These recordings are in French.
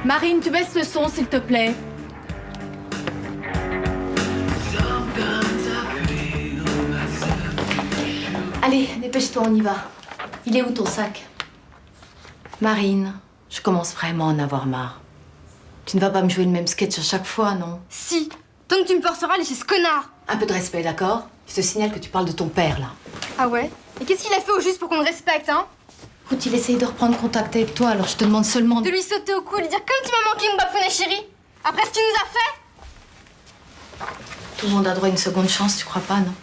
Marine, tu baisses le son, s'il te plaît. Allez, dépêche-toi, on y va. Il est où ton sac? Marine, je commence vraiment à en avoir marre. Tu ne vas pas me jouer le même sketch à chaque fois, non? Si, tant que tu me forceras à aller chez ce connard. Un peu de respect, d'accord? Je te signale que tu parles de ton père, là. Ah ouais? Et qu'est-ce qu'il a fait au juste pour qu'on le respecte, hein? Écoute, il essaye de reprendre contact avec toi, alors je te demande seulement De lui sauter au cou et lui dire comme tu m'as manqué, mon bafounet chéri. Après ce qu'il nous a fait. Tout le monde a droit à une seconde chance, tu crois pas, non?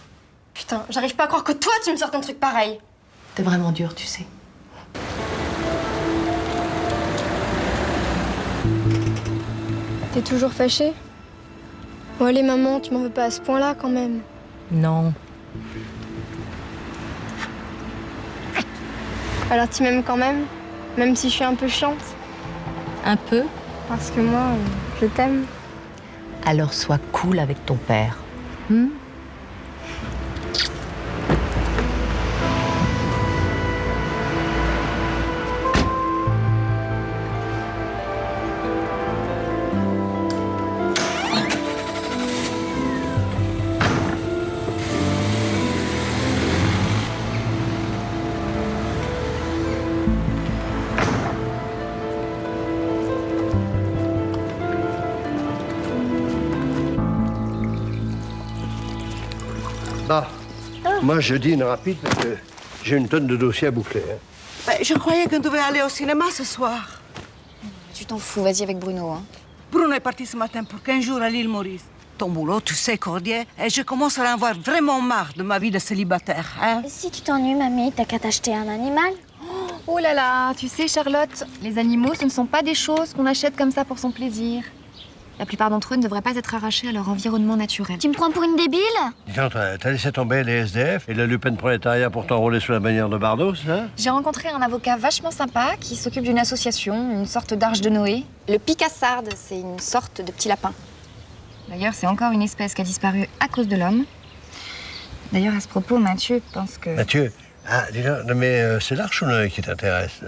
Putain, j'arrive pas à croire que toi, tu me sortes un truc pareil. T'es vraiment dur, tu sais. T'es toujours fâchée? Bon allez maman, tu m'en veux pas à ce point-là quand même. Non. Alors tu m'aimes quand même? Même si je suis un peu chiante? Un peu? Parce que moi, je t'aime. Alors sois cool avec ton père. Bah, moi je dîne rapide parce que j'ai une tonne de dossiers à boucler. Hein. Bah, je croyais qu'on devait aller au cinéma ce soir. Tu t'en fous, vas-y avec Bruno. Hein. Bruno est parti ce matin pour 15 jours à l'île Maurice. Ton boulot, tu sais, Cordier, et je commence à en avoir vraiment marre de ma vie de célibataire. Hein? Et si tu t'ennuies, mamie, t'as qu'à t'acheter un animal. Oh là là, tu sais Charlotte, les animaux ce ne sont pas des choses qu'on achète comme ça pour son plaisir. La plupart d'entre eux ne devraient pas être arrachés à leur environnement naturel. Tu me prends pour une débile? Dis donc, t'as laissé tomber les SDF et la Lupin prolétariat pour t'enrôler sous la bannière de Bardos, hein? J'ai rencontré un avocat vachement sympa qui s'occupe d'une association, une sorte d'arche de Noé. Le picassarde, c'est une sorte de petit lapin. D'ailleurs, c'est encore une espèce qui a disparu à cause de l'homme. D'ailleurs, à ce propos, Mathieu pense que... Mathieu, dis donc, non, mais c'est l'arche ou Noé qui t'intéresse?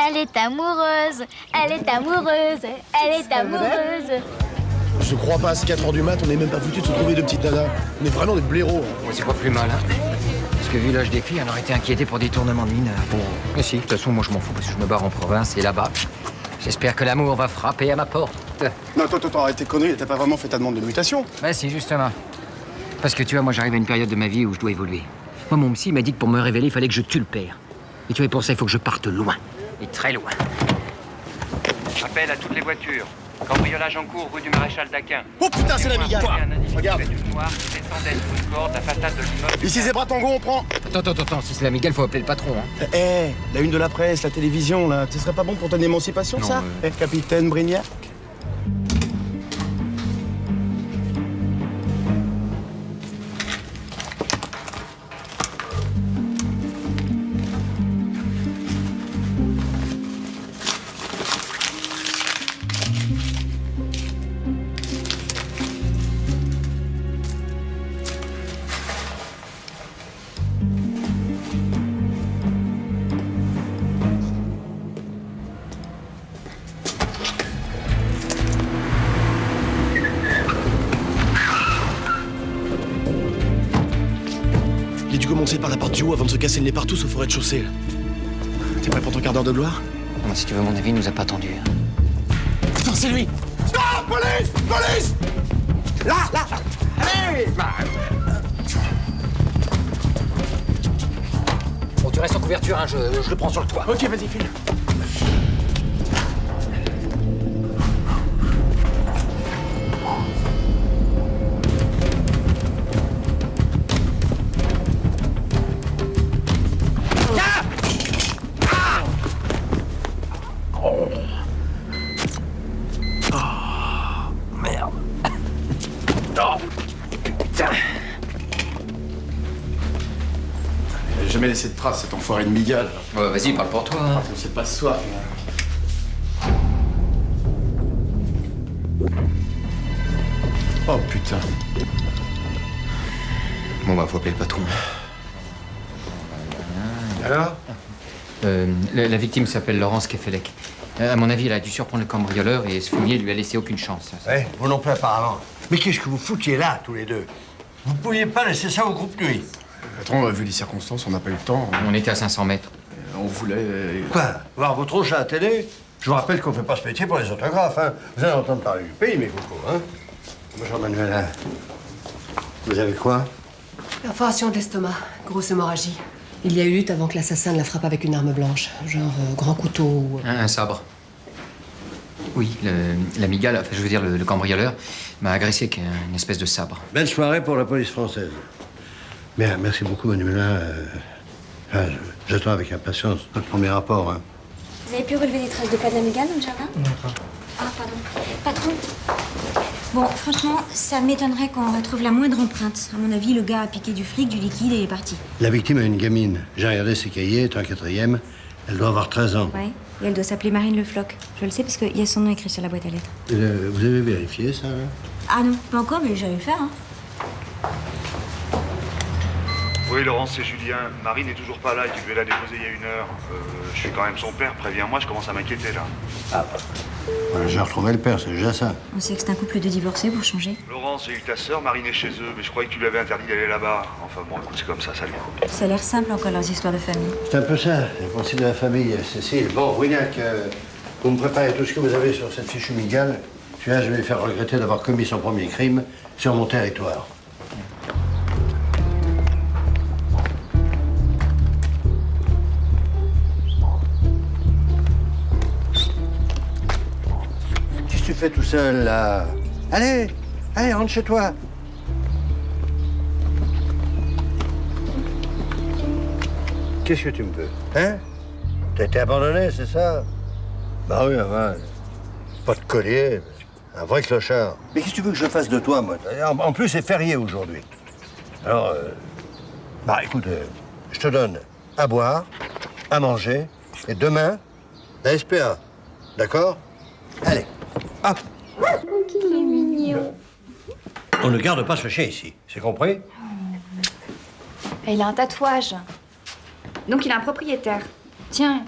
Elle est amoureuse, elle est amoureuse, elle est amoureuse. Je crois pas, à 4 heures du mat, on n'est même pas foutu de se trouver deux petites nanas. On est vraiment des blaireaux. Ouais, c'est pas plus mal, hein. Parce que vu l'âge des filles, on aurait été inquiété pour détournement de mineurs. Bon, mais si, de toute façon, moi je m'en fous parce que je me barre en province et là-bas. J'espère que l'amour va frapper à ma porte. Non, attends, arrête tes conneries, t'as pas vraiment fait ta demande de mutation. Bah si, justement. Parce que tu vois, moi j'arrive à une période de ma vie où je dois évoluer. Moi, mon psy m'a dit que pour me révéler, il fallait que je tue le père. Et tu vois, pour ça, il faut que je parte loin. Et très loin. Appel à toutes les voitures. Cambriolage en cours rue du Maréchal Daquin. Oh putain, c'est la Migale. Regarde. Une noire qui descendait sous une corde la façade de l'immeuble. Ici Zebra Tango, on prend. Attends, si c'est la Miguel, faut appeler le patron, hein. La une de la presse, la télévision, là, ce serait pas bon pour ton émancipation, Non, ça Capitaine Brignac. Il a dû commencer par la porte du haut avant de se casser le nez partout sauf au rez-de-chaussée. T'es prêt pour ton quart d'heure de gloire? Moi, si tu veux mon avis, il nous a pas attendu. Putain, c'est lui! Stop! Police! Police! Là! Allez! Tu restes en couverture, hein, je le prends sur le toit. Ok, vas-y, file. J'ai jamais laissé de traces, cet enfoiré de Miguel. Ouais, vas-y, parle pour toi. Hein. C'est pas ce soir. Oh putain. Bon, bah, faut appeler le patron. Alors? La victime s'appelle Laurence Kefelec. À mon avis, elle a dû surprendre le cambrioleur et ce fumier lui a laissé aucune chance. Ouais, vous non plus apparemment. Mais qu'est-ce que vous foutiez là, tous les deux? Vous pouviez pas laisser ça au groupe nuit. Patron, vu les circonstances, on n'a pas eu le temps. On était à 500 mètres. On voulait... Quoi? Voir vos tronches à la télé? Je vous rappelle qu'on fait pas ce métier pour les autographes, hein. Vous allez entendre parler du pays, mes cocos, hein. Bonjour, Manuela. Vous avez quoi? Perforation de l'estomac, grosse hémorragie. Il y a eu lutte avant que l'assassin ne la frappe avec une arme blanche, genre grand couteau ou... Un sabre. Oui, la migale, enfin, je veux dire le cambrioleur, m'a agressé avec une espèce de sabre. Belle soirée pour la police française. Bien, merci beaucoup, Manuela. J'attends avec impatience notre premier rapport, hein. Vous avez pu relever des traces de pas de la mégane dans le jardin? Non. Ah, pardon. Patron. Bon, franchement, ça m'étonnerait qu'on retrouve la moindre empreinte. À mon avis, le gars a piqué du fric, du liquide et est parti. La victime a une gamine. J'ai regardé ses cahiers, est en 4e. Elle doit avoir 13 ans. Ouais, et elle doit s'appeler Marine Le Floch. Je le sais parce qu'il y a son nom écrit sur la boîte à lettres. Vous avez vérifié ça, là? Ah non, pas encore, mais j'allais le faire, hein. Oui, Laurence, c'est Julien. Marine n'est toujours pas là et tu devais la déposer il y a 1 heure. Je suis quand même son père, préviens-moi, je commence à m'inquiéter là. Ah, voilà, j'ai retrouvé le père, c'est déjà ça. On sait que c'est un couple de divorcés pour changer. Laurence, j'ai eu ta sœur, Marine est chez eux, mais je croyais que tu lui avais interdit d'aller là-bas. Enfin bon, écoute, c'est comme ça, salut. Ça a l'air simple encore leurs histoires de famille. C'est un peu ça, le principe de la famille, Cécile. Bon, Wignac, vous me préparez tout ce que vous avez sur cette fichue Migale. Celui-là, je vais lui faire regretter d'avoir commis son premier crime sur mon territoire. Qu'est-ce que tu fais tout seul, là? Allez, rentre chez toi. Qu'est-ce que tu me veux? Hein? T'as été abandonné, c'est ça? Bah oui, pas de collier, un vrai clochard. Mais qu'est-ce que tu veux que je fasse de toi, moi? En plus, c'est férié aujourd'hui. Alors, bah écoute, je te donne à boire, à manger, et demain, la SPA. D'accord? Allez, hop! Qu'il est mignon. On ne garde pas ce chien ici, c'est compris? Et il a un tatouage. Donc il a un propriétaire. Tiens.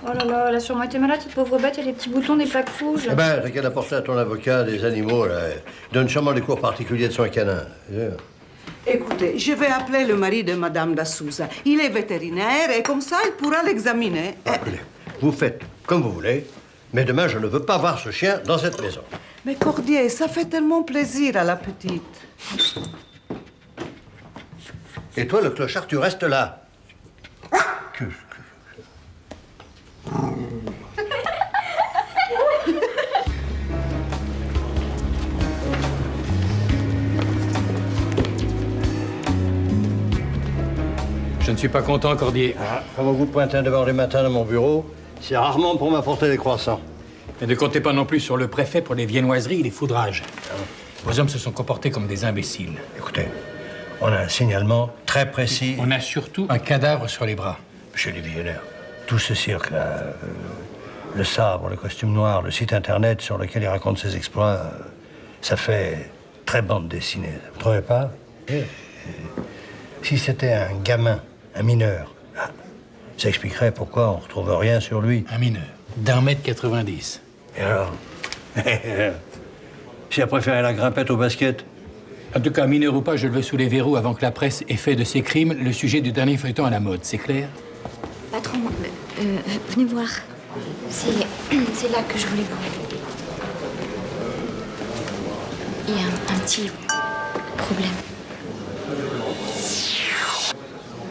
Oh là là, elle a sûrement été malade, cette pauvre bête, il y a des petits boutons, des plaques rouges. Eh ben, t'as qu'à apporter à ton avocat des animaux, là. Il donne sûrement des cours particuliers de soins canins. Écoutez, je vais appeler le mari de Madame Dassouza. Il est vétérinaire et comme ça, il pourra l'examiner. Écoutez, vous faites comme vous voulez, mais demain, je ne veux pas voir ce chien dans cette maison. Mais Cordier, ça fait tellement plaisir à la petite. Et toi, le clochard, tu restes là. Je ne suis pas content, Cordier. Ah, comme vous pointez un devant les matins dans mon bureau, c'est rarement pour m'apporter des croissants. Et ne comptez pas non plus sur le préfet pour les viennoiseries et les foudrages. Vos hommes se sont comportés comme des imbéciles. Écoutez, on a un signalement très précis. On a surtout un cadavre sur les bras. Monsieur le Visionnaire, tout ce cirque-là, le sabre, le costume noir, le site internet sur lequel il raconte ses exploits, ça fait très bande dessinée. Vous ne trouvez pas? Si c'était un gamin, un mineur, ça expliquerait pourquoi on ne retrouve rien sur lui. Un mineur, d'1,90 m. Et alors? S'il a préféré la grimpette au basket? En tout cas, mineur ou pas, je le veux sous les verrous avant que la presse ait fait de ces crimes le sujet du dernier feuilleton à la mode, c'est clair? Patron, venez voir. C'est là que je voulais vous. Il y a un petit problème.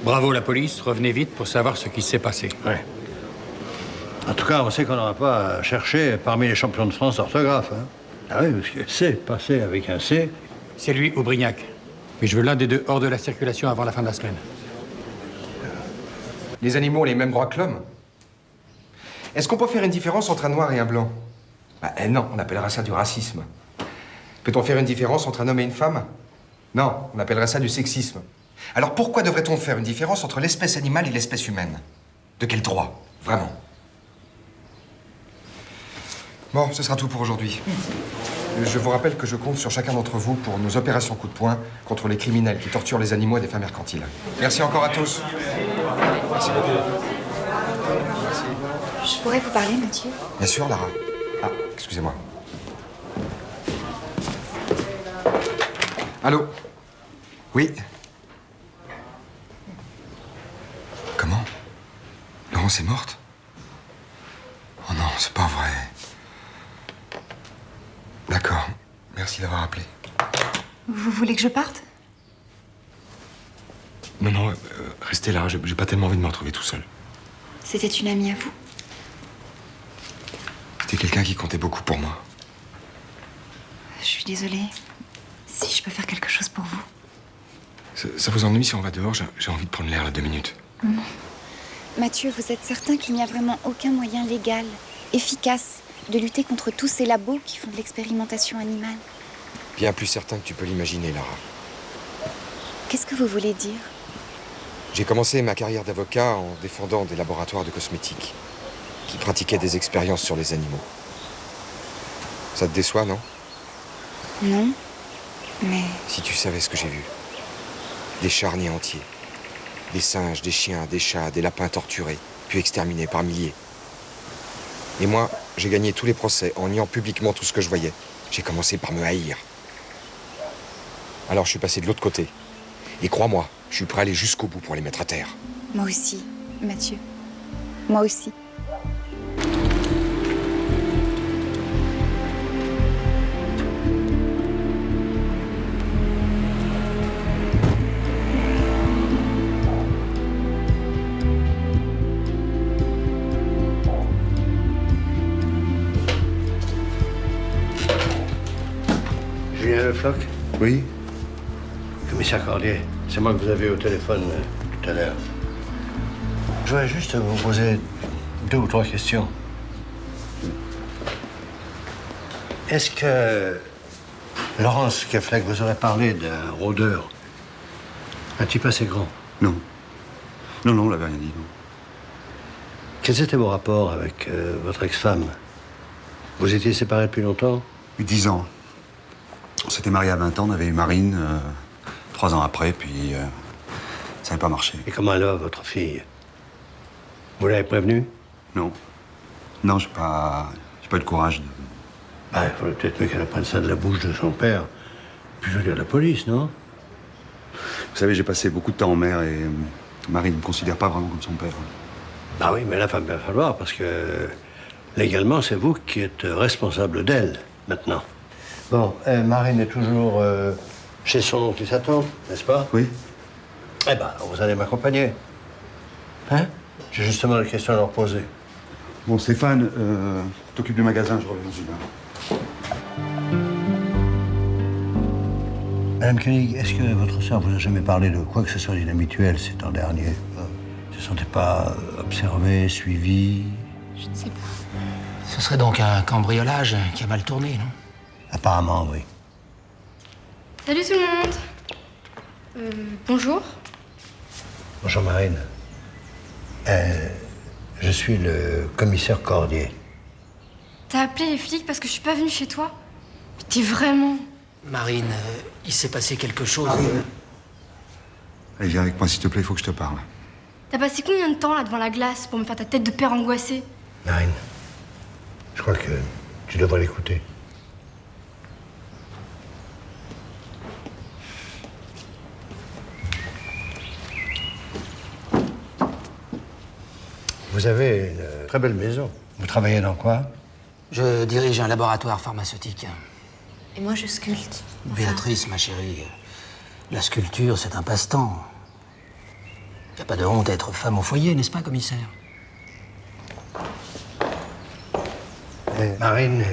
Bravo la police, revenez vite pour savoir ce qui s'est passé. Ouais. En tout cas, on sait qu'on n'aura pas à chercher parmi les champions de France d'orthographe. Hein. Ah oui, parce que c'est passé avec un C. C'est lui ou Brignac. Mais je veux l'un des deux hors de la circulation avant la fin de la semaine. Les animaux ont les mêmes droits que l'homme. Est-ce qu'on peut faire une différence entre un noir et un blanc? Non, on appellerait ça du racisme. Peut-on faire une différence entre un homme et une femme? Non, on appellerait ça du sexisme. Alors pourquoi devrait-on faire une différence entre l'espèce animale et l'espèce humaine? De quel droit? Vraiment? Bon, ce sera tout pour aujourd'hui. Je vous rappelle que je compte sur chacun d'entre vous pour nos opérations coup de poing contre les criminels qui torturent les animaux et des fins mercantiles. Merci encore à tous. Merci beaucoup. Je pourrais vous parler, Mathieu? Bien sûr, Lara. Ah, excusez-moi. Allô? Oui? Comment? Laurence est morte? Oh non, c'est pas vrai. D'accord. Merci d'avoir appelé. Vous voulez que je parte? Non, restez là. J'ai pas tellement envie de me retrouver tout seul. C'était une amie à vous? C'était quelqu'un qui comptait beaucoup pour moi. Je suis désolée. Si je peux faire quelque chose pour vous. Ça vous ennuie si on va dehors? J'ai envie de prendre l'air là 2 minutes. Non. Mathieu, vous êtes certain qu'il n'y a vraiment aucun moyen légal, efficace, de lutter contre tous ces labos qui font de l'expérimentation animale? Bien plus certain que tu peux l'imaginer, Lara. Qu'est-ce que vous voulez dire? J'ai commencé ma carrière d'avocat en défendant des laboratoires de cosmétiques qui pratiquaient des expériences sur les animaux. Ça te déçoit, non? Non, mais... Si tu savais ce que j'ai vu. Des charniers entiers. Des singes, des chiens, des chats, des lapins torturés, puis exterminés par milliers. Et moi, j'ai gagné tous les procès en niant publiquement tout ce que je voyais. J'ai commencé par me haïr. Alors je suis passé de l'autre côté. Et crois-moi, je suis prêt à aller jusqu'au bout pour les mettre à terre. Moi aussi, Mathieu. Moi aussi. Julien Lefloc? Oui. Commissaire Cordier, c'est moi que vous avez eu au téléphone tout à l'heure. Je voudrais juste vous poser 2 ou 3 questions. Est-ce que Laurence Keflek vous aurait parlé d'un rôdeur? Un type assez grand? Non. Non, on l'avait rien dit, non. Quels étaient vos rapports avec votre ex-femme? Vous étiez séparés depuis longtemps? 10 ans. On s'était mariés à 20 ans, on avait eu Marine 3 ans après, puis ça n'avait pas marché. Et comment elle va, votre fille? Vous l'avez prévenue? Non. Non, j'ai pas eu le courage de... Il faudrait peut-être mieux qu'elle apprenne ça de la bouche de son père. Puis je veux dire la police, non? Vous savez, j'ai passé beaucoup de temps en mer et Marine ne me considère pas vraiment comme son père. Ah oui, mais là, il va falloir, parce que légalement, c'est vous qui êtes responsable d'elle, maintenant. Bon, Marine est toujours chez son oncle et sa tante, n'est-ce pas? Oui. Eh ben, vous allez m'accompagner. Hein? J'ai justement des questions à leur poser. Bon, Stéphane, t'occupes du magasin, je reviens dans 1 heure. Madame Koenig, est-ce que votre sœur vous a jamais parlé de quoi que ce soit d'inhabituel ces temps derniers? Ne se sentait pas observée, suivie? Je ne sais pas. Ce serait donc un cambriolage qui a mal tourné, non? Apparemment, oui. Salut tout le monde. Bonjour. Bonjour, Marine. Je suis le commissaire Cordier. T'as appelé les flics parce que je suis pas venue chez toi? T'es vraiment... Marine, il s'est passé quelque chose. Allez, viens avec moi, s'il te plaît, il faut que je te parle. T'as passé combien de temps là devant la glace pour me faire ta tête de père angoissé? Marine, je crois que tu devrais l'écouter. Vous avez une très belle maison. Vous travaillez dans quoi? Je dirige un laboratoire pharmaceutique. Et moi, je sculpte. Béatrice, ma chérie, la sculpture, c'est un passe-temps. Y a pas de honte à être femme au foyer, n'est-ce pas, commissaire? Marine,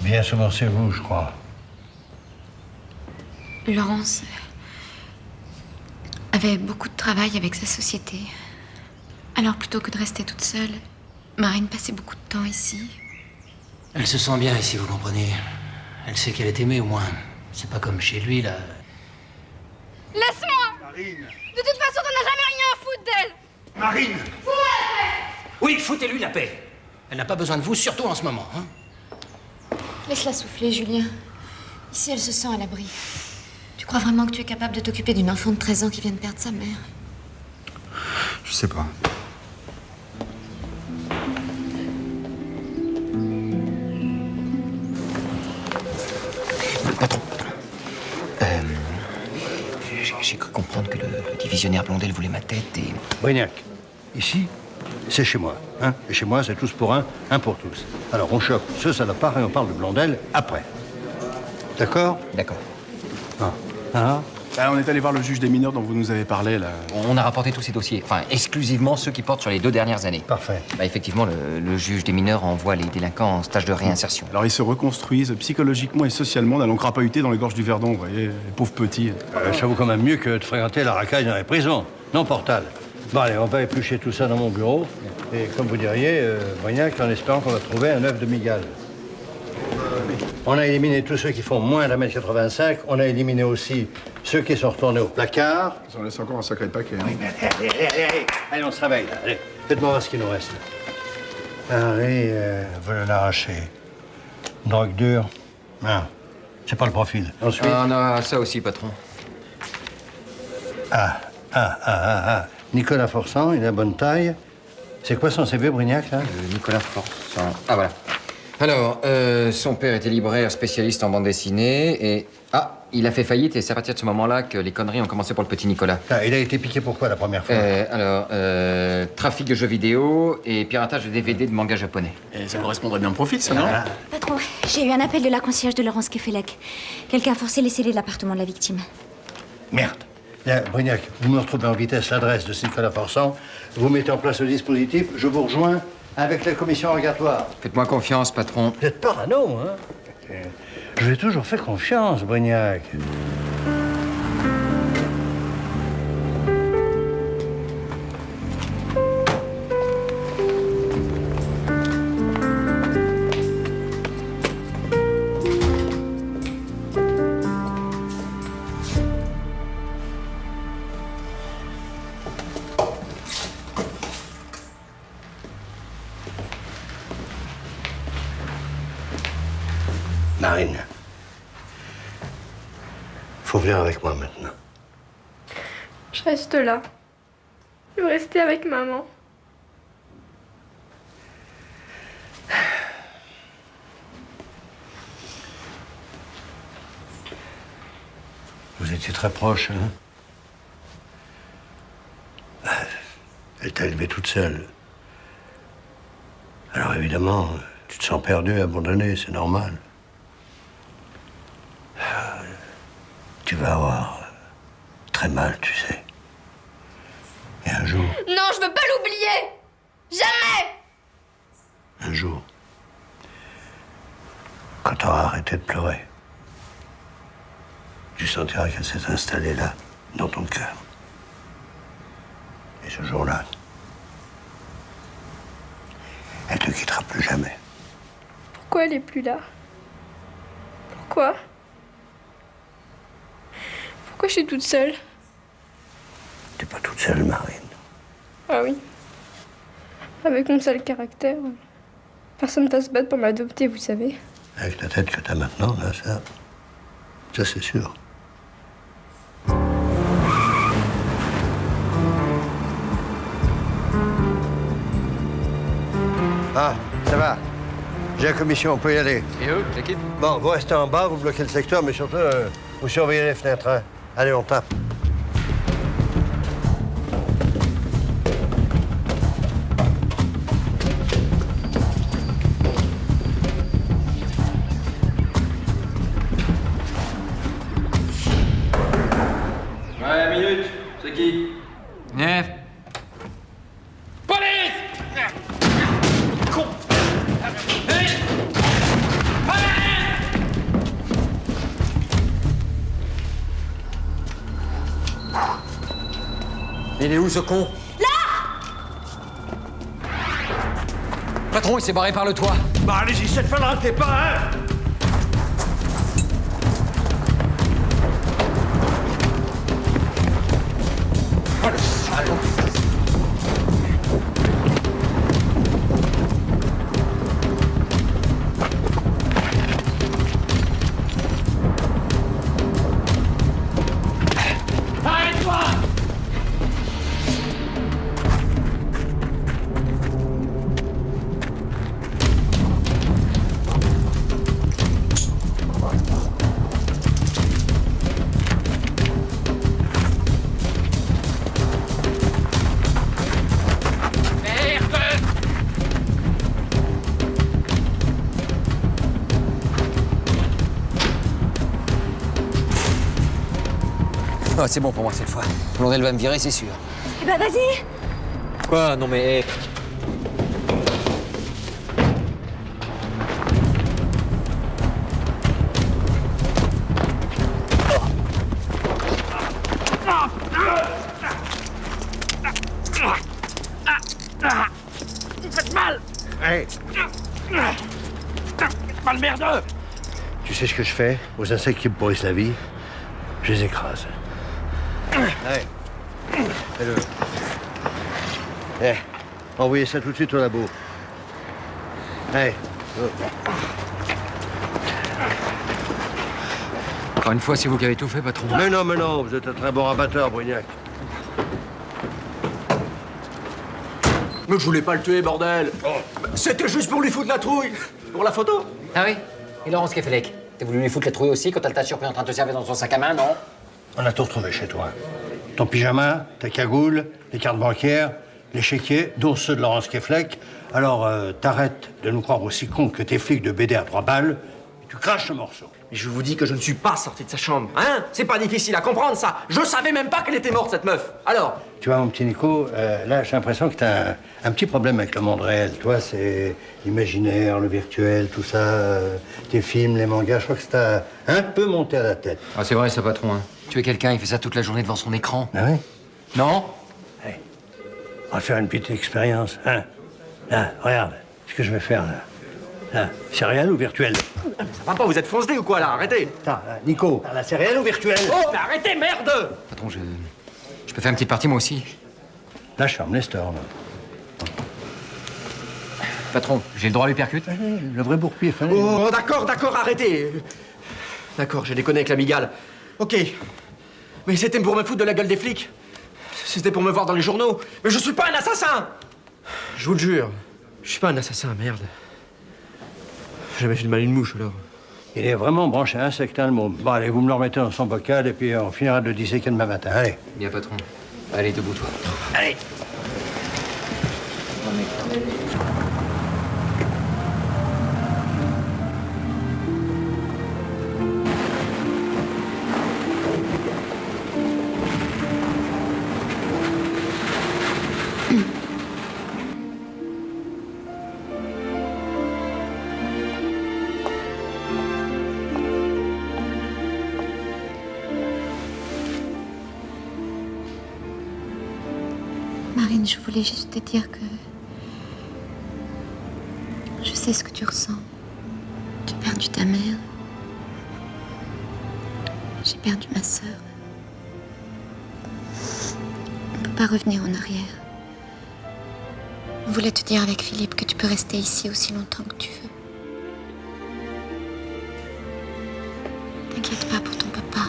bien souvent c'est vous, je crois. Laurence avait beaucoup de travail avec sa société. Alors plutôt que de rester toute seule, Marine passait beaucoup de temps ici. Elle se sent bien ici, vous comprenez. Elle sait qu'elle est aimée, au moins. C'est pas comme chez lui, là. Laisse-moi! Marine! De toute façon, t'en as jamais rien à foutre d'elle! Marine! Oui, foutez-lui la paix. Elle n'a pas besoin de vous, surtout en ce moment, hein. Laisse-la souffler, Julien. Ici, elle se sent à l'abri. Tu crois vraiment que tu es capable de t'occuper d'une enfant de 13 ans qui vient de perdre sa mère? Je sais pas. Patron. J'ai cru comprendre que le divisionnaire Blondel voulait ma tête et... Brignac, ici, c'est chez moi. Hein? Et chez moi, c'est tous pour un pour tous. Alors, on chope ce salopard et on parle de Blondel après. D'accord? D'accord. Ah. Bah, on est allé voir le juge des mineurs dont vous nous avez parlé, là. On a rapporté tous ces dossiers, enfin, exclusivement ceux qui portent sur les 2 dernières années. Parfait. Bah, effectivement, le juge des mineurs envoie les délinquants en stage de réinsertion. Alors, ils se reconstruisent psychologiquement et socialement, n'allons crapahuter dans les gorges du Verdon, vous voyez, les pauvres petits. Ça vaut quand même mieux que de fréquenter la racaille dans les prisons. Non, Portal. Bon, allez, on va éplucher tout ça dans mon bureau. Et comme vous diriez, Brignac, en espérant qu'on va trouver un œuf de Migale. On a éliminé tous ceux qui font moins d'1m85. On a éliminé aussi ceux qui sont retournés au placard. Ça en laisse encore un sacré paquet. Hein. Oui, mais allez, on se réveille, là. Allez, faites-moi voir ce qu'il nous reste. Allez, voilà l'arracher. Drogue dure. Ah, c'est pas le profil. Ensuite... On a ça aussi, patron. Nicolas Forçant, il a bonne taille. C'est quoi son CV, Brignac, là? Nicolas Forçant. Ah, voilà. Alors, son père était libraire spécialiste en bande dessinée et... Ah, il a fait faillite et c'est à partir de ce moment-là que les conneries ont commencé pour le petit Nicolas. Ah, il a été piqué pourquoi la première fois? Trafic de jeux vidéo et piratage de DVD de manga japonais. Et ça correspondrait bien au profil, ça, non? Patron, j'ai eu un appel de la concierge de Laurence Kefelec. Quelqu'un a forcé les scellés de l'appartement de la victime. Merde. Là, Brignac, vous me retrouvez en vitesse l'adresse de Nicolas Forçant. Vous mettez en place le dispositif. Je vous rejoins avec la commission rogatoire. Faites-moi confiance, patron. Vous êtes parano, hein? Je vous ai toujours fait confiance, Brignac. Marine, faut venir avec moi maintenant. Je reste là. Je veux rester avec maman. Vous étiez très proches, hein? Elle t'a élevée toute seule. Alors évidemment, tu te sens perdu, abandonné, c'est normal. Tu vas avoir très mal, tu sais. Et un jour, Non, je veux pas l'oublier! Jamais! un jour, quand tu auras arrêté de pleurer, tu sentiras qu'elle s'est installée là, dans ton cœur. Et ce jour-là, elle te quittera plus jamais. Pourquoi elle est plus là? Pourquoi? Pourquoi je suis toute seule? T'es pas toute seule, Marine. Ah oui. Avec mon sale caractère, personne va se battre pour m'adopter, vous savez. Avec la tête que t'as maintenant, là, ça c'est sûr. Ah, ça va. J'ai la commission, on peut y aller. Et eux, l'équipe? Bon, vous restez en bas, vous bloquez le secteur, mais surtout, vous surveillez les fenêtres, hein. Allez, on tape. Ouais, minute. C'est qui? Il est où ce con? Patron, il s'est barré par le toit. Bah allez-y, cette fois ne ratez pas, hein. Oh le salaud. Arrête-toi! Oh, c'est bon pour moi cette fois. Blondel va me virer, c'est sûr. Eh ben vas-y. Quoi? Non mais... Vous faites mal! Hey, Faites mal, merdeux! tu sais ce que je fais aux insectes qui me pourrissent la vie? Je les écrase. Allez, fais-le. Envoyez ça tout de suite au labo. Allez. Encore une fois, c'est vous qui avez tout fait, patron. Mais non, vous êtes un très bon rabatteur, Brignac. Mais je voulais pas le tuer, bordel. C'était juste pour lui foutre la trouille. Pour la photo. Ah oui? Et Laurence Kefelec? T'as voulu lui foutre la trouille aussi quand elle t'a surpris en train de te servir dans son sac à main, non? On a tout retrouvé chez toi. Ton pyjama, ta cagoule, les cartes bancaires, les chéquiers, dont ceux de Laurence Kefelec. Alors, t'arrêtes de nous croire aussi con que tes flics de BD à 3 balles, et tu craches ce morceau. Mais je vous dis que je ne suis pas sorti de sa chambre, hein? C'est pas difficile à comprendre, ça. Je savais même pas qu'elle était morte, cette meuf. Alors? Tu vois, mon petit Nico, là, j'ai l'impression que t'as un petit problème avec le monde réel. Tu vois, c'est l'imaginaire, le virtuel, tout ça, tes films, les mangas. Je crois que ça t'a un peu monté à la tête. Ah, c'est vrai, ça, patron. Hein. Tuer quelqu'un, il fait ça toute la journée devant son écran. Ah oui? Non? Hey, on va faire une petite expérience, hein? Là, regarde ce que je vais faire, là. Là, c'est réel ou virtuel? Ça va pas, vous êtes foncé ou quoi, là? Arrêtez. Attends, Nico, là, c'est réel ou virtuel? Oh, mais arrêtez, merde! Patron, je peux faire une petite partie, moi aussi. Là, je ferme les stores, là. Patron, j'ai le droit à l'hypercute? Le vrai bourpier, fallait... Oh, d'accord, arrêtez. D'accord, j'ai déconné avec la migale. Ok. Mais c'était pour me foutre de la gueule des flics. C'était pour me voir dans les journaux. Mais je suis pas un assassin! Je vous le jure. Je suis pas un assassin, merde. J'ai jamais fait de mal à une mouche, alors. Il est vraiment branché insecte, hein, le mot. Bon, allez, vous me le remettez dans son bocal et puis on finira de le disséquer demain matin. Allez. Bien, patron. Allez, debout, toi. Allez. Marine, je voulais juste te dire que... Je sais ce que tu ressens. Tu as perdu ta mère. J'ai perdu ma sœur. On ne peut pas revenir en arrière. On voulait te dire avec Philippe que tu peux rester ici aussi longtemps que tu veux. T'inquiète pas pour ton papa.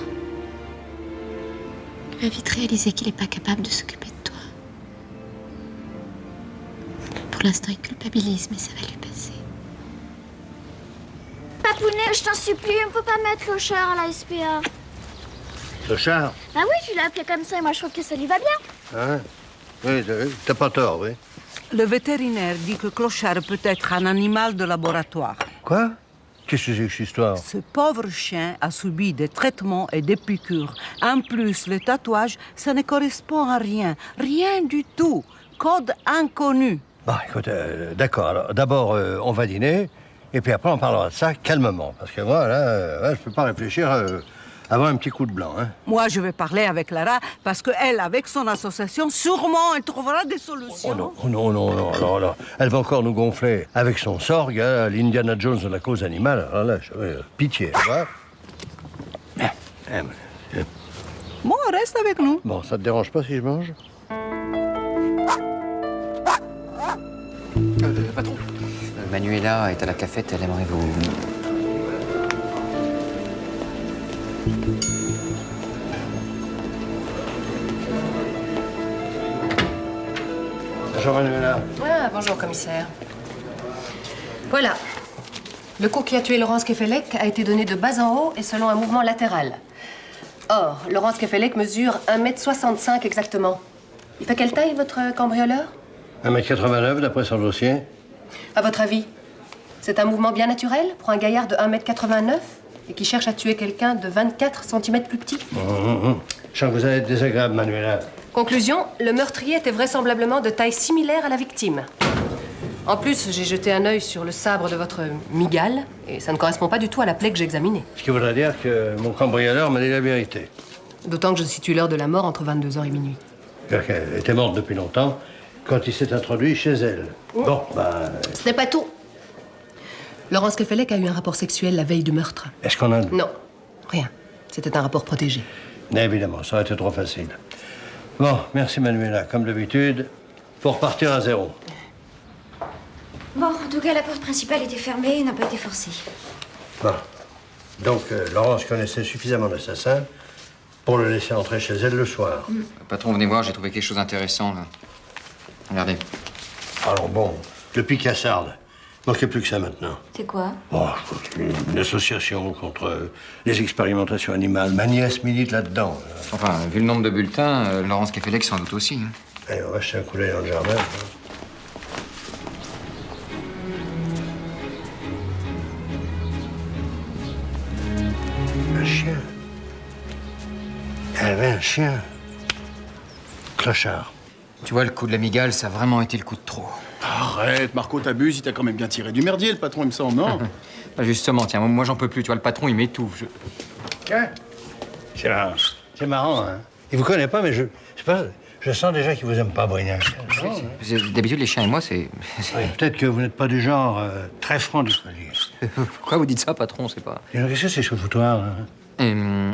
Il va vite réaliser qu'il n'est pas capable de s'occuper de toi. Pour l'instant, il culpabilise, mais ça va lui passer. Papounet, je t'en supplie, on peut pas mettre Clochard à la SPA. Clochard? Ah oui, tu l'as appelé comme ça et moi je trouve que ça lui va bien. Hein? Oui, t'as pas tort, oui. Le vétérinaire dit que Clochard peut être un animal de laboratoire. Quoi? Qu'est-ce que c'est que cette histoire? Ce pauvre chien a subi des traitements et des piqûres. En plus, le tatouage, ça ne correspond à rien. Rien du tout. Code inconnu. Bon, écoute, d'accord. Alors, d'abord, on va dîner, et puis après, on parlera de ça calmement. Parce que moi, là, je peux pas réfléchir avant un petit coup de blanc, hein. Moi, je vais parler avec Lara parce qu'elle, avec son association, sûrement, elle trouvera des solutions. Oh non, oh non, non, non, alors là, elle va encore nous gonfler avec son sorgue, hein, l'Indiana Jones de la cause animale. Alors là, pitié, tu vois. Bon, reste avec nous. Bon, ça te dérange pas si je mange? Patron. Manuela est à la cafette, elle aimerait vous... Bonjour Manuela. Ah, bonjour, commissaire. Voilà. Le coup qui a tué Laurence Kefelec a été donné de bas en haut et selon un mouvement latéral. Or, Laurence Kefelec mesure 1,65 m exactement. Il fait quelle taille, votre cambrioleur? 1,89 m d'après son dossier. À votre avis, c'est un mouvement bien naturel pour un gaillard de 1,89 m et qui cherche à tuer quelqu'un de 24 cm plus petit? Je sens que vous allez être désagréable, Manuela. Conclusion, le meurtrier était vraisemblablement de taille similaire à la victime. En plus, j'ai jeté un œil sur le sabre de votre migale et ça ne correspond pas du tout à la plaie que j'ai examinée. Ce qui voudrait dire que mon cambrioleur m'a dit la vérité. D'autant que je situe l'heure de la mort entre 22h et minuit. Elle était morte depuis longtemps quand il s'est introduit chez elle. Bon, Ce n'est pas tout. Laurence Kefelec a eu un rapport sexuel la veille du meurtre. Est-ce qu'on a... Non, rien. C'était un rapport protégé. Évidemment, ça aurait été trop facile. Bon, merci Manuela. Comme d'habitude, faut repartir à zéro. Bon, en tout cas, la porte principale était fermée et n'a pas été forcée. Bon. Donc, Laurence connaissait suffisamment l'assassin pour le laisser entrer chez elle le soir. Patron, venez voir, j'ai trouvé quelque chose d'intéressant, là. Regardez. Alors bon, le Picassard. Manquait plus que ça maintenant. C'est quoi? Oh, une association contre les expérimentations animales. Ma nièce milite là-dedans. Enfin, vu le nombre de bulletins, Laurence Kefelec sans doute aussi. Hein. Allez, on va jeter un coup d'œil dans le jardin. Un chien. Elle avait un chien. Clochard. Tu vois, le coup de la migale, ça a vraiment été le coup de trop. Arrête, Marco, t'abuses, il t'a quand même bien tiré du merdier, le patron, il me semble, non? Bah justement, tiens, moi j'en peux plus, tu vois, le patron, il m'étouffe. Tiens. C'est marrant, hein. Il vous connaît pas, mais je sais pas, je sens déjà qu'il vous aime pas, Brignac. D'habitude, les chiens et moi, c'est... Oui, peut-être que vous n'êtes pas du genre très franc du collier. Pourquoi vous dites ça, patron? C'est pas... Qu'est-ce que c'est ce foutoir, là?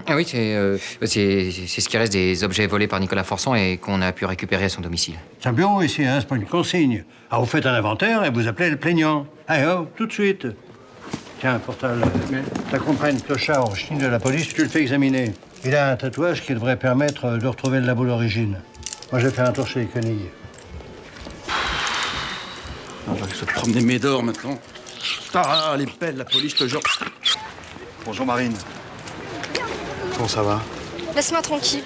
Ah oui, c'est ce qui reste des objets volés par Nicolas Forçon et qu'on a pu récupérer à son domicile. C'est un bureau ici, hein, c'est pas une consigne. Ah, vous faites un inventaire et vous appelez le plaignant. Allez, hop, tout de suite. Tiens, pour ta compagne clochard au chine de la police, tu le fais examiner. Il a un tatouage qui devrait permettre de retrouver le labo d'origine. Moi, je vais faire un tour chez les Quenilles. On va se promener Médor maintenant. Ah, elle est belle, la police, je te jure. Bonjour Marine. Comment ça va? Laisse-moi tranquille.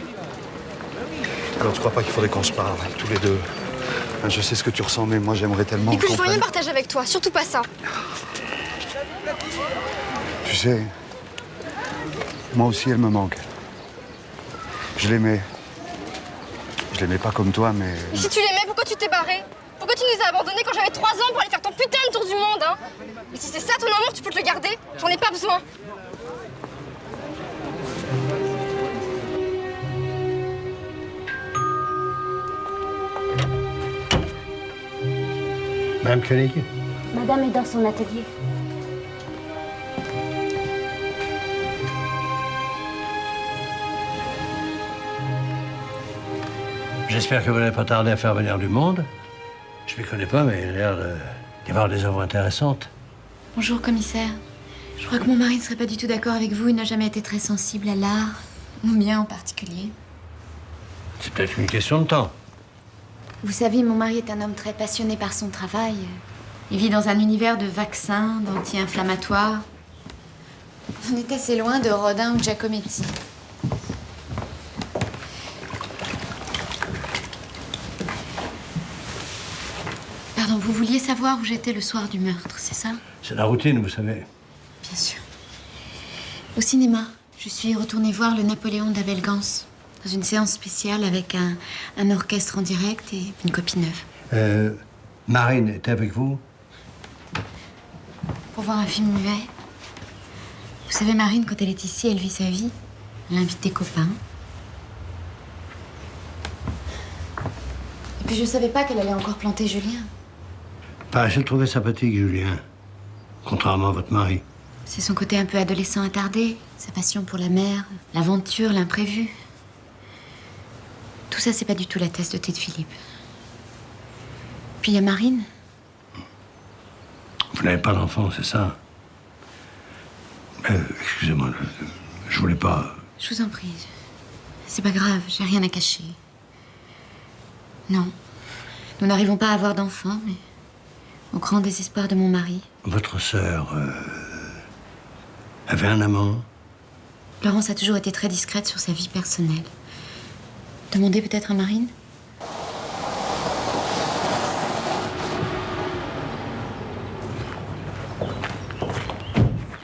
Alors tu crois pas qu'il faudrait qu'on se parle, tous les deux? Je sais ce que tu ressens, mais moi j'aimerais tellement... Écoute, je veux rien partager avec toi, surtout pas ça. Tu sais, moi aussi elle me manque. Je l'aimais. Je l'aimais pas comme toi, mais... Et si tu l'aimais, pourquoi tu t'es barré? Pourquoi tu nous as abandonnés quand j'avais 3 ans pour aller faire ton putain de tour du monde, hein? Et si c'est ça ton amour, tu peux te le garder. J'en ai pas besoin. Madame Koenig? Madame est dans son atelier. J'espère que vous n'allez pas tarder à faire venir du monde. Je ne les connais pas, mais il a l'air d'y avoir des œuvres intéressantes. Bonjour, commissaire. Je crois que mon mari ne serait pas du tout d'accord avec vous. Il n'a jamais été très sensible à l'art, ou bien en particulier. C'est peut-être une question de temps. Vous savez, mon mari est un homme très passionné par son travail. Il vit dans un univers de vaccins, d'anti-inflammatoires. On est assez loin de Rodin ou de Giacometti. Pardon, vous vouliez savoir où j'étais le soir du meurtre, c'est ça? C'est la routine, vous savez. Bien sûr. Au cinéma, je suis retournée voir le Napoléon d'Abel Gance, dans une séance spéciale avec un orchestre en direct et une copie neuve. Marine était avec vous? Pour voir un film muet. Vous savez, Marine, quand elle est ici, elle vit sa vie. Elle invite des copains. Et puis je savais pas qu'elle allait encore planter Julien. Bah, je le trouvais sympathique, Julien. Contrairement à votre mari. C'est son côté un peu adolescent attardé, sa passion pour la mer, l'aventure, l'imprévu. Tout ça, c'est pas du tout la tasse de thé de Philippe. Puis il y a Marine. Vous n'avez pas d'enfant, c'est ça? Excusez-moi, je voulais pas... Je vous en prie. C'est pas grave, j'ai rien à cacher. Non. Nous n'arrivons pas à avoir d'enfants, mais au grand désespoir de mon mari. Votre sœur avait un amant? Laurence a toujours été très discrète sur sa vie personnelle. Demandez peut-être à Marine?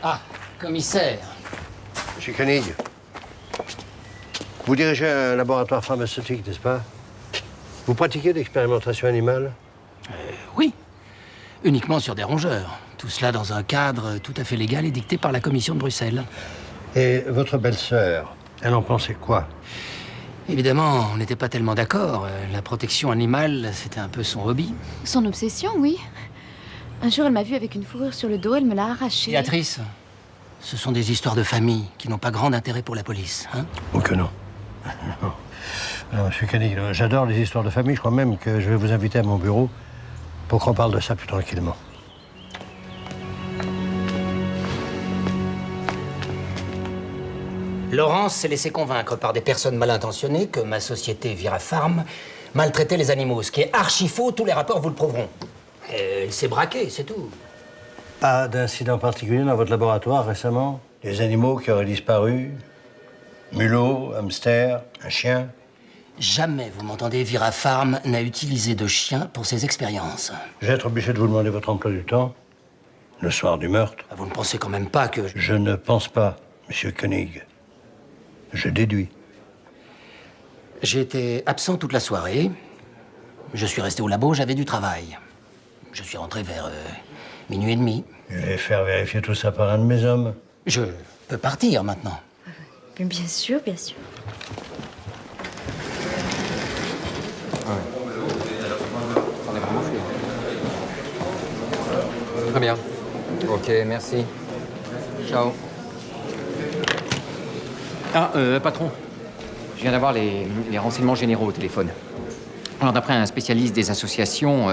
Ah, commissaire. Monsieur Koenig, vous dirigez un laboratoire pharmaceutique, n'est-ce pas? Vous pratiquez l'expérimentation animale? Oui. Uniquement sur des rongeurs. Tout cela dans un cadre tout à fait légal et dicté par la Commission de Bruxelles. Et votre belle-sœur, elle en pensait quoi? Évidemment, on n'était pas tellement d'accord. La protection animale, c'était un peu son hobby. Son obsession, oui. Un jour, elle m'a vue avec une fourrure sur le dos, elle me l'a arrachée. Béatrice, ce sont des histoires de famille qui n'ont pas grand intérêt pour la police, hein? Oh que non. Non, monsieur Koenig, j'adore les histoires de famille. Je crois même que je vais vous inviter à mon bureau pour qu'on parle de ça plus tranquillement. Laurence s'est laissée convaincre par des personnes mal intentionnées que ma société Virafarm maltraitait les animaux, ce qui est archi faux, tous les rapports vous le prouveront. Elle s'est braquée, c'est tout. Pas d'incident particulier dans votre laboratoire récemment? Des animaux qui auraient disparu? Mulot, hamster, un chien? Jamais, vous m'entendez, Virafarm n'a utilisé de chien pour ses expériences. Je vais être obligé de vous demander votre emploi du temps. Le soir du meurtre. Vous ne pensez quand même pas que... Je ne pense pas, monsieur Koenig. Je déduis. J'ai été absent toute la soirée. Je suis resté au labo, j'avais du travail. Je suis rentré vers minuit et demi. Je vais faire vérifier tout ça par un de mes hommes. Je peux partir maintenant. Bien sûr, bien sûr. Très bien. Ok, merci. Ciao. Ah, patron. Je viens d'avoir les renseignements généraux au téléphone. Alors, d'après un spécialiste des associations,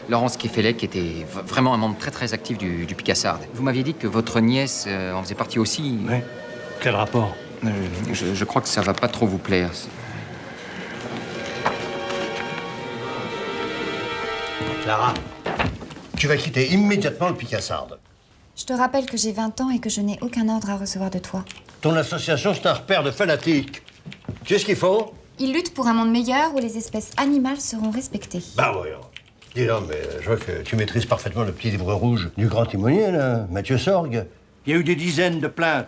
Laurence Kefelec était vraiment un membre très très actif du Picassard. Vous m'aviez dit que votre nièce en faisait partie aussi. Oui. Quel rapport? Je crois que ça va pas trop vous plaire. Clara, tu vas quitter immédiatement le Picassard. Je te rappelle que j'ai 20 ans et que je n'ai aucun ordre à recevoir de toi. Ton association, c'est un repère de fanatiques. Tu sais ce qu'il faut? Ils luttent pour un monde meilleur où les espèces animales seront respectées. Bah voyons. Dis donc, mais je vois que tu maîtrises parfaitement le petit livre rouge du grand timonier, là, Mathieu Sorgue. Il y a eu des dizaines de plaintes.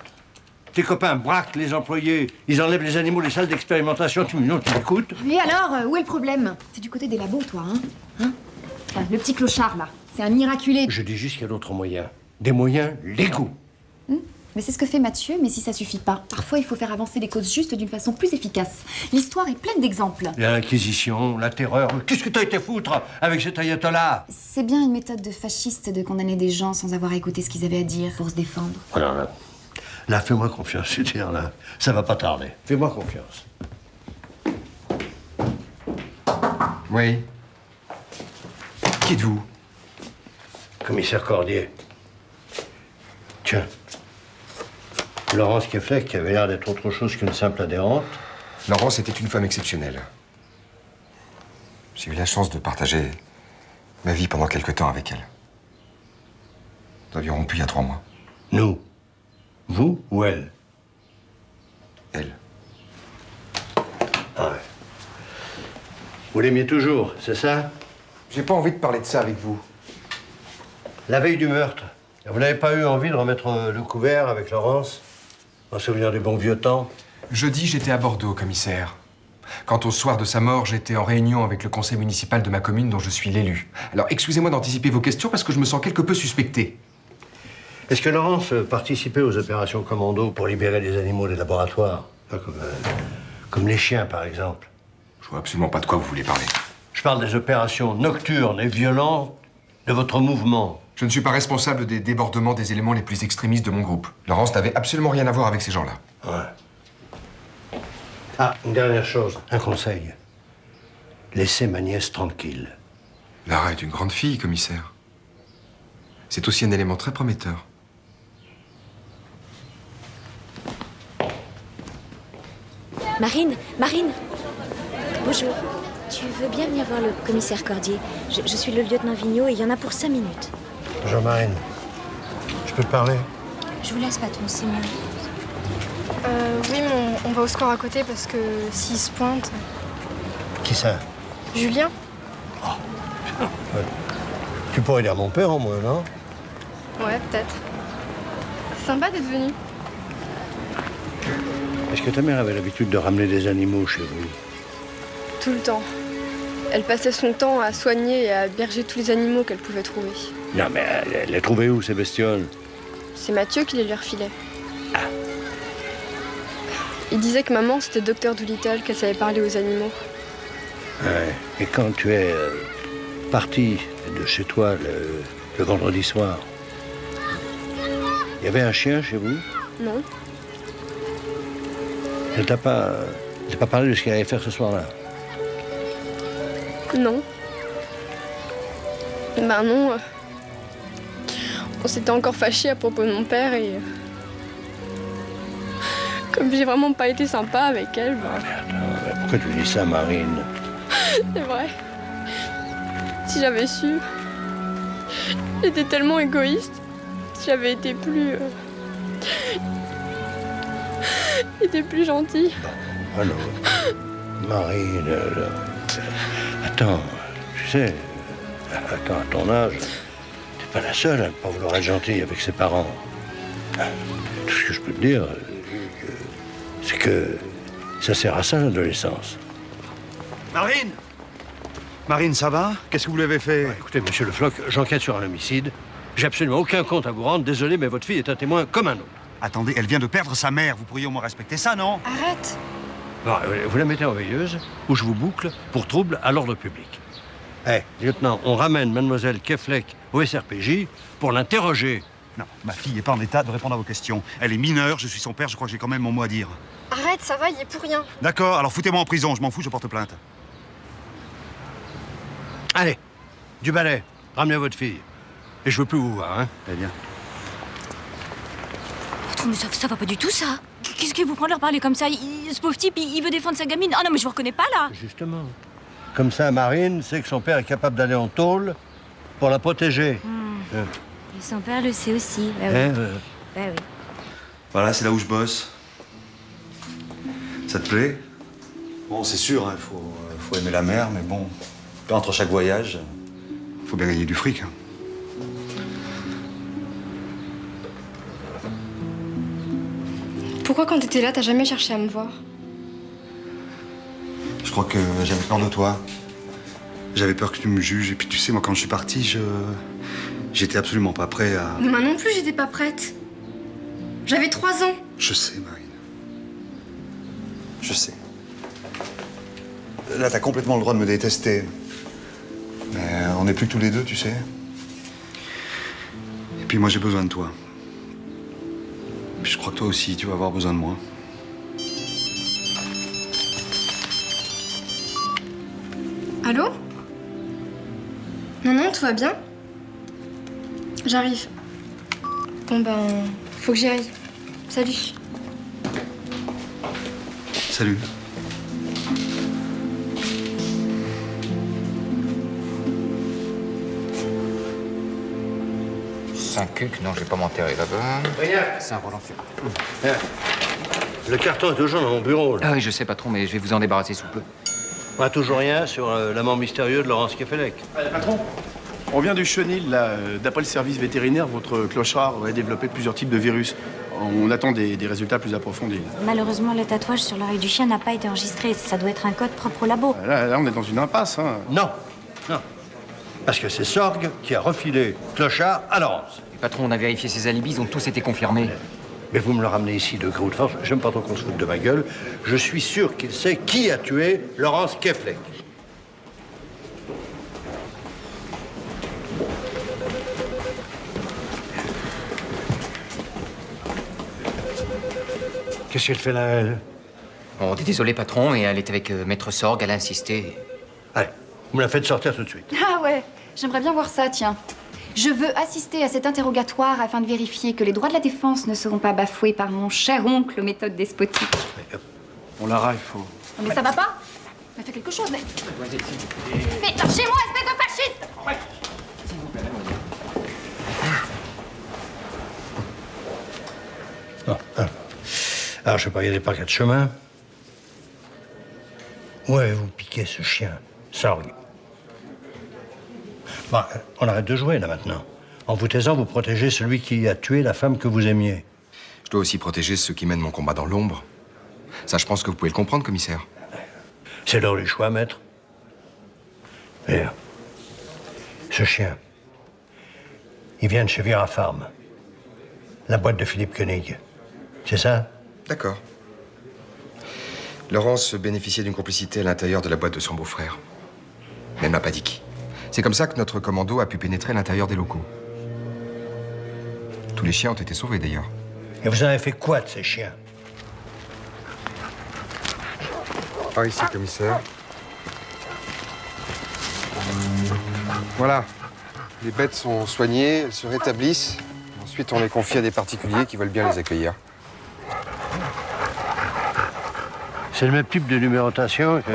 Tes copains braquent les employés, ils enlèvent les animaux des salles d'expérimentation. Tu m'écoutes? Mais alors, où est le problème? T'es du côté des labos, toi, hein? Enfin, le petit clochard, là. C'est un miraculé. Je dis juste qu'il y a d'autres moyens. Des moyens légaux. Mais c'est ce que fait Mathieu, mais si ça suffit pas. Parfois, il faut faire avancer les causes justes d'une façon plus efficace. L'histoire est pleine d'exemples. L'Inquisition, la terreur. Qu'est-ce que t'as été foutre avec cet ayatollah? C'est bien une méthode de fasciste de condamner des gens sans avoir écouté ce qu'ils avaient à dire pour se défendre. Alors là, fais-moi confiance, je veux dire, là. Ça va pas tarder. Fais-moi confiance. Oui. Qui êtes-vous? Commissaire Cordier. Tiens. Laurence Kefelec, qui avait l'air d'être autre chose qu'une simple adhérente. Laurence était une femme exceptionnelle. J'ai eu la chance de partager ma vie pendant quelque temps avec elle. Nous avions rompu il y a 3 mois. Nous? Vous ou elle? Elle. Ah ouais. Vous l'aimiez toujours, c'est ça? J'ai pas envie de parler de ça avec vous. La veille du meurtre, vous n'avez pas eu envie de remettre le couvert avec Laurence? En souvenir du bon vieux temps? Jeudi, j'étais à Bordeaux, commissaire. Quant au soir de sa mort, j'étais en réunion avec le conseil municipal de ma commune dont je suis l'élu. Alors, excusez-moi d'anticiper vos questions parce que je me sens quelque peu suspecté. Est-ce que Laurence participait aux opérations commando pour libérer les animaux des laboratoires? Pas comme les chiens, par exemple. Je vois absolument pas de quoi vous voulez parler. Je parle des opérations nocturnes et violentes de votre mouvement. Je ne suis pas responsable des débordements des éléments les plus extrémistes de mon groupe. Laurence n'avait absolument rien à voir avec ces gens-là. Ouais. Ah, une dernière chose, un conseil. Laissez ma nièce tranquille. Lara est une grande fille, commissaire. C'est aussi un élément très prometteur. Marine, Marine. Bonjour. Tu veux bien venir voir le commissaire Cordier? Je suis le lieutenant Vigneault et il y en a pour 5 minutes. Bonjour Marine. Je peux te parler? Je vous laisse, patron, c'est mieux. Oui, mais on va au score à côté parce que s'il se pointe... Qui ça? Julien? Ouais. Tu pourrais dire mon père, au moins, non? Ouais, peut-être. C'est sympa d'être venu. Est-ce que ta mère avait l'habitude de ramener des animaux chez vous? Tout le temps. Elle passait son temps à soigner et à berger tous les animaux qu'elle pouvait trouver. Non, mais elle les trouvait où, ces bestioles? C'est Mathieu qui les lui refilait. Il disait que maman, c'était Docteur Dolittle, qu'elle savait parler aux animaux. Ouais. Et quand tu es parti de chez toi le vendredi soir, il y avait un chien chez vous? Non. Elle t'a pas parlé de ce qu'il allait faire ce soir-là? Non. Ben non. On s'était encore fâchés à propos de mon père et... Comme j'ai vraiment pas été sympa avec elle, ben... Attends, pourquoi tu dis ça, Marine? C'est vrai. Si j'avais su... J'étais tellement égoïste. Si j'avais été plus... J'étais plus gentille. Alors, Marine... Attends, tu sais... Attends, à ton âge... T'es pas la seule à ne pas vouloir être gentille avec ses parents. Tout ce que je peux te dire... c'est que ça sert à ça, l'adolescence. Marine! Marine, ça va? Qu'est-ce que vous l'avez fait? Ouais, écoutez, monsieur Le Floch, j'enquête sur un homicide. J'ai absolument aucun compte à vous rendre. Désolé, mais votre fille est un témoin comme un autre. Attendez, elle vient de perdre sa mère. Vous pourriez au moins respecter ça, non? Arrête! Bon, vous la mettez en veilleuse, ou je vous boucle pour trouble à l'ordre public. Lieutenant, on ramène mademoiselle Keflek au SRPJ pour l'interroger. Non, ma fille n'est pas en état de répondre à vos questions. Elle est mineure, je suis son père, je crois que j'ai quand même mon mot à dire. Arrête, ça va, il est pour rien. D'accord, alors foutez-moi en prison, je m'en fous, je porte plainte. Allez, du balai, ramenez votre fille. Et je veux plus vous voir, hein? Eh bien. Patron, mais ça va pas du tout, ça. Qu'est-ce qui vous prend de leur parler comme ça? Ce pauvre type, il veut défendre sa gamine. Ah non, mais je vous reconnais pas, là. Justement. Comme ça, Marine sait que son père est capable d'aller en tôle pour la protéger. Et son père le sait aussi. Bah oui. Bah oui. Voilà, c'est là où je bosse. Ça te plaît? Bon, c'est sûr, il faut aimer la mer, mais bon, entre chaque voyage, il faut bien gagner du fric. Hein. Pourquoi quand t'étais là, t'as jamais cherché à me voir? Je crois que j'avais peur de toi. J'avais peur que tu me juges. Et puis tu sais, moi, quand je suis parti, j'étais absolument pas prêt à... Mais moi non plus, j'étais pas prête. J'avais 3 ans. Je sais, Marine. Je sais. Là, t'as complètement le droit de me détester. Mais on n'est plus que tous les deux, tu sais. Et puis moi, j'ai besoin de toi. Puis je crois que toi aussi, tu vas avoir besoin de moi. Allô? Non, tout va bien? J'arrive. Bon ben, faut que j'y aille. Salut. Salut. Saint-Cuc, non, je vais pas m'enterrer là-bas. Saint-Roland. Le carton est toujours dans mon bureau, là. Ah oui, je sais, patron, mais je vais vous en débarrasser sous peu. On n'a toujours rien sur la mort mystérieuse de Laurence Keflek. Patron, on vient du chenil, là. D'après le service vétérinaire, votre clochard aurait développé plusieurs types de virus. On attend des résultats plus approfondis. Malheureusement, le tatouage sur l'oreille du chien n'a pas été enregistré. Ça doit être un code propre au labo. Là, on est dans une impasse, hein. Non. Parce que c'est Sorgue qui a refilé clochard à Laurence. Patron, on a vérifié ses alibis, ils ont tous été confirmés. Mais vous me le ramenez ici de gré ou de force. J'aime pas trop qu'on se foute de ma gueule. Je suis sûr qu'il sait qui a tué Laurence Keflek. Qu'est-ce qu'elle fait là, elle? On est désolé, patron, mais elle est avec Maître Sorgue, elle a insisté. Allez, vous me la faites sortir tout de suite. Ah ouais, j'aimerais bien voir ça, tiens. Je veux assister à cet interrogatoire afin de vérifier que les droits de la défense ne seront pas bafoués par mon cher oncle aux méthodes despotiques. Bon, Lara, il faut... Non, mais ça va pas? Mais fais quelque chose, mais... Mais lâchez-moi, espèce de fasciste! Non, alors, je sais pas, il y a des paquets de chemin. Où avez-vous piqué ce chien, Sorgue? Bah, on arrête de jouer, là, maintenant. En vous taisant, vous protégez celui qui a tué la femme que vous aimiez. Je dois aussi protéger ceux qui mènent mon combat dans l'ombre. Ça, je pense que vous pouvez le comprendre, commissaire. C'est leur les choix, maître. Et ce chien, il vient de chez Vera Farm. La boîte de Philippe Koenig. C'est ça? D'accord. Laurence bénéficiait d'une complicité à l'intérieur de la boîte de son beau-frère. Mais elle m'a pas dit qui. C'est comme ça que notre commando a pu pénétrer à l'intérieur des locaux. Tous les chiens ont été sauvés, d'ailleurs. Et vous en avez fait quoi de ces chiens? Par ici, commissaire. Voilà. Les bêtes sont soignées, elles se rétablissent. Ensuite, on les confie à des particuliers qui veulent bien les accueillir. C'est le même type de numérotation que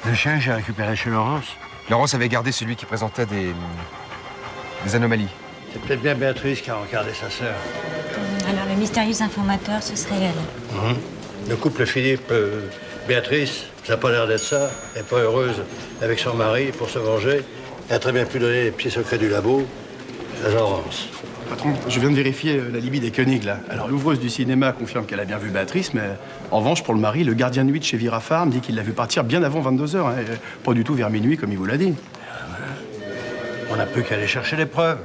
le chien que j'ai récupéré chez Laurence. Laurence avait gardé celui qui présentait des anomalies. C'est peut-être bien Béatrice qui a regardé sa sœur. Alors, le mystérieux informateur, ce serait elle. Le couple Philippe-Béatrice, ça n'a pas l'air d'être ça. Elle n'est pas heureuse avec son mari pour se venger. Elle a très bien pu donner les petits secrets du labo à Laurence. Patron, je viens de vérifier la Libye des Koenig, là. Alors, l'ouvreuse du cinéma confirme qu'elle a bien vu Béatrice, mais en revanche, pour le mari, le gardien de nuit de chez Vera Farm dit qu'il l'a vu partir bien avant 22h, hein, et pas du tout vers minuit, comme il vous l'a dit. On n'a plus qu'à aller chercher les preuves.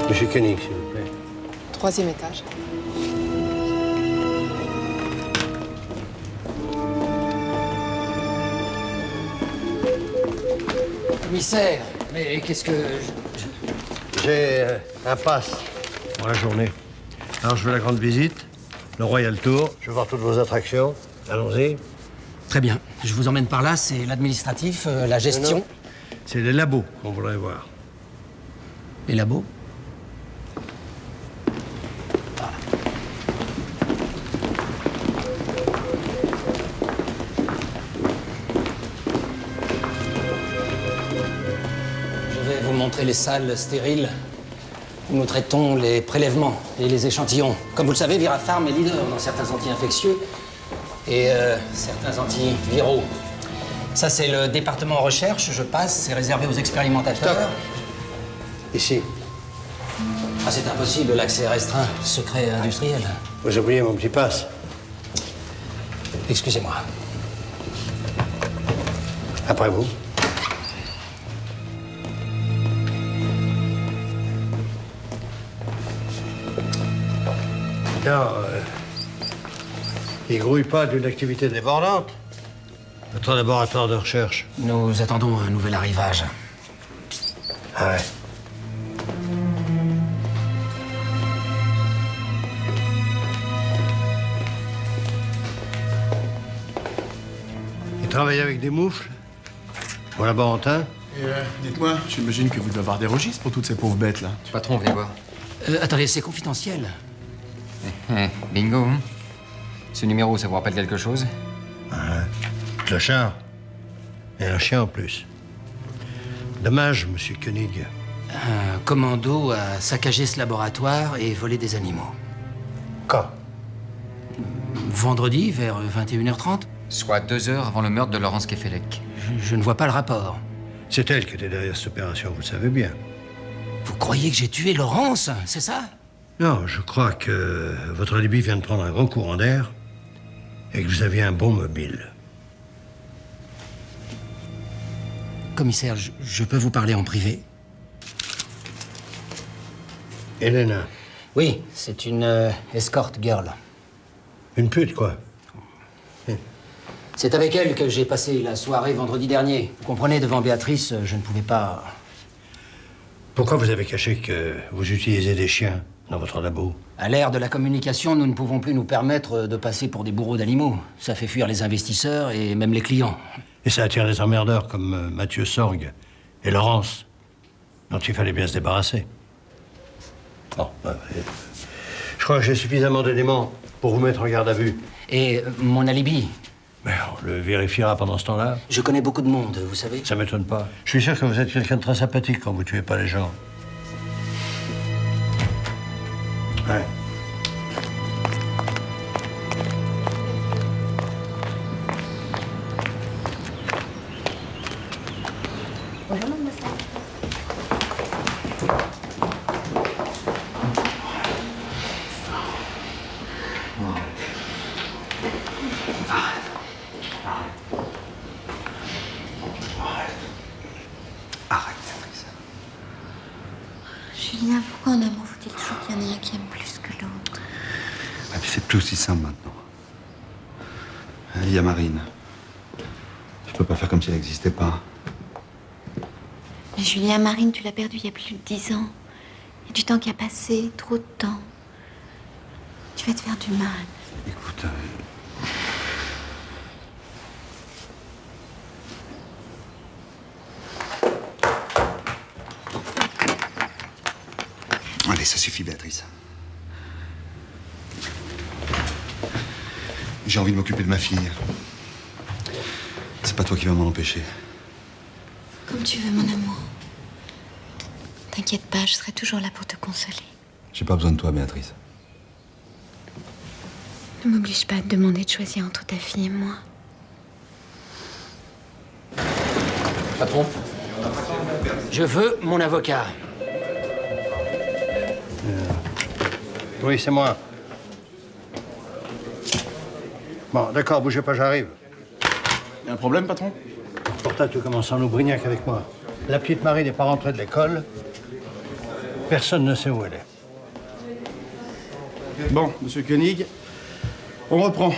Monsieur Koenig, s'il vous plaît. 3e étage. Commissaire, mais qu'est-ce que... J'ai un pass pour la journée. Alors, je veux la grande visite, le Royal Tour. Je veux voir toutes vos attractions. Allons-y. Très bien. Je vous emmène par là, c'est l'administratif, la gestion. Non. C'est les labos qu'on voudrait voir. Les labos? Montrer les salles stériles où nous traitons les prélèvements et les échantillons. Comme vous le savez, Vera Farm est leader dans certains anti-infectieux et certains antiviraux. Ça, c'est le département recherche. Je passe, c'est réservé aux expérimentateurs. Stop. Ici. Ah, c'est impossible, l'accès est restreint. Secret industriel. Vous oubliez mon petit passe. Excusez-moi. Après vous. Non, il grouille pas d'une activité débordante. Notre laboratoire de recherche. Nous attendons un nouvel arrivage. Ah ouais. Il travaille avec des moufles. Au laborantin. Dites-moi, j'imagine que vous devez avoir des registres pour toutes ces pauvres bêtes, là. Patron, venez voir. Attendez, c'est confidentiel. Bingo. Hein. Ce numéro, ça vous rappelle quelque chose? Clochard. Et un chien en plus. Dommage, monsieur Koenig. Un commando a saccagé ce laboratoire et volé des animaux. Quand? Vendredi, vers 21h30. Soit 2 heures avant le meurtre de Laurence Keflek. Je ne vois pas le rapport. C'est elle qui était derrière cette opération, vous le savez bien. Vous croyez que j'ai tué Laurence, c'est ça? Non, je crois que votre alibi vient de prendre un grand courant d'air et que vous aviez un bon mobile. Commissaire, je peux vous parler en privé? Elena. Oui, c'est une escort girl. Une pute, quoi. C'est avec elle que j'ai passé la soirée vendredi dernier. Vous comprenez, devant Béatrice, je ne pouvais pas... Pourquoi vous avez caché que vous utilisez des chiens dans votre labo? À l'ère de la communication, nous ne pouvons plus nous permettre de passer pour des bourreaux d'animaux. Ça fait fuir les investisseurs et même les clients. Et ça attire les emmerdeurs comme Mathieu Sorgue et Laurence, dont il fallait bien se débarrasser. Bon, je crois que j'ai suffisamment d'éléments pour vous mettre en garde à vue. Et mon alibi? Mais on le vérifiera pendant ce temps-là. Je connais beaucoup de monde, vous savez. Ça m'étonne pas. Je suis sûr que vous êtes quelqu'un de très sympathique quand vous tuez pas les gens. Ouais. Bonjour, mademoiselle. Arrête, Béatrice. Julien, pourquoi en amour faut-il toujours qu'il y en ait un qui aime plus que l'autre? Et puis c'est plus si simple maintenant. Il y a Marine. Je peux pas faire comme si elle n'existait pas. Mais Julien, Marine, tu l'as perdue il y a plus de 10 ans. Il y a du temps qui a passé, trop de temps. Tu vas te faire du mal. Écoute, allez, ça suffit, Béatrice. J'ai envie de m'occuper de ma fille. C'est pas toi qui vas m'en empêcher. Comme tu veux, mon amour. T'inquiète pas, je serai toujours là pour te consoler. J'ai pas besoin de toi, Béatrice. Ne m'oblige pas à te demander de choisir entre ta fille et moi. Patron, je veux mon avocat. Oui, c'est moi. Bon, d'accord, bougez pas, j'arrive. Y a un problème, patron? Pourtant, tu commences à nous brignac avec moi. La petite Marie n'est pas rentrée de l'école. Personne ne sait où elle est. Bon, monsieur Koenig, on reprend.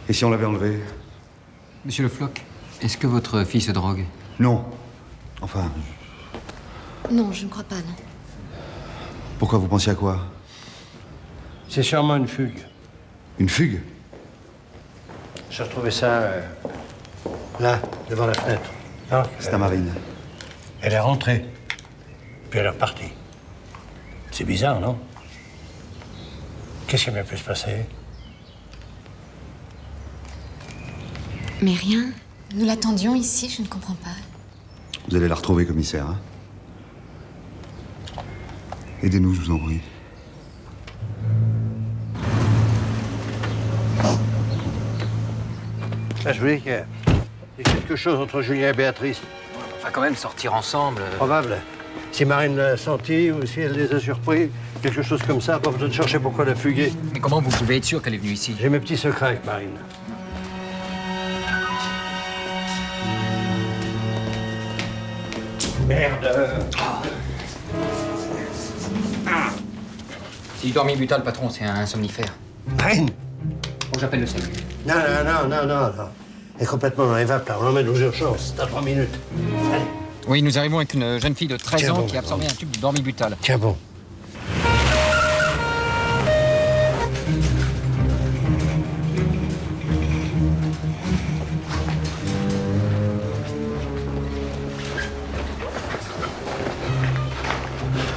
Et si on l'avait enlevée? Monsieur Le Floch, est-ce que votre fille se drogue? Non. Enfin, Non, je ne crois pas, non. pourquoi vous pensiez à quoi? C'est sûrement une fugue. Une fugue? J'ai retrouvé ça là, devant la fenêtre. Ah, C'est à Marine. Elle est rentrée, puis elle est repartie. C'est bizarre, non? Qu'est-ce qui a bien pu se passer? Mais rien. Nous l'attendions ici, je ne comprends pas. Vous allez la retrouver, commissaire. Hein? Aidez-nous, je vous en prie. Là, je vous dis qu'il y a quelque chose entre Julien et Béatrice. On va quand même sortir ensemble. Probable. Si Marine l'a senti ou si elle les a surpris, quelque chose comme ça, pas besoin de chercher pourquoi elle a fugué. Mais comment vous pouvez être sûr qu'elle est venue ici? J'ai mes petits secrets avec Marine. Merde! Si je dormis butal, patron, c'est un somnifère. Marine! Bon, j'appelle le SAMU. Non. Elle est complètement dans les vapes, là. On l'emmène aux urgences. C'est à 3 minutes. Allez. Oui, nous arrivons avec une jeune fille de 13 Tiens ans bon, qui a absorbé un tube de dormibutal. Tiens bon.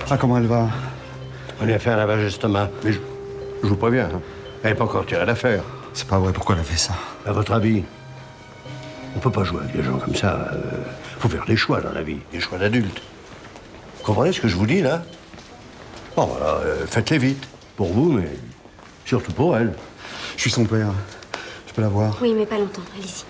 Ah, comment elle va? On lui a fait un lavage d'estomac. Mais je vous préviens, hein. Elle n'est pas encore tirée d'affaire. C'est pas vrai, pourquoi elle a fait ça? À votre avis? On peut pas jouer avec des gens comme ça. Faut faire des choix dans la vie, des choix d'adultes. Vous comprenez ce que je vous dis, là? Bon, voilà, faites-les vite. Pour vous, mais surtout pour elle. Je suis son père. Je peux la voir? Oui, mais pas longtemps. Allez-y.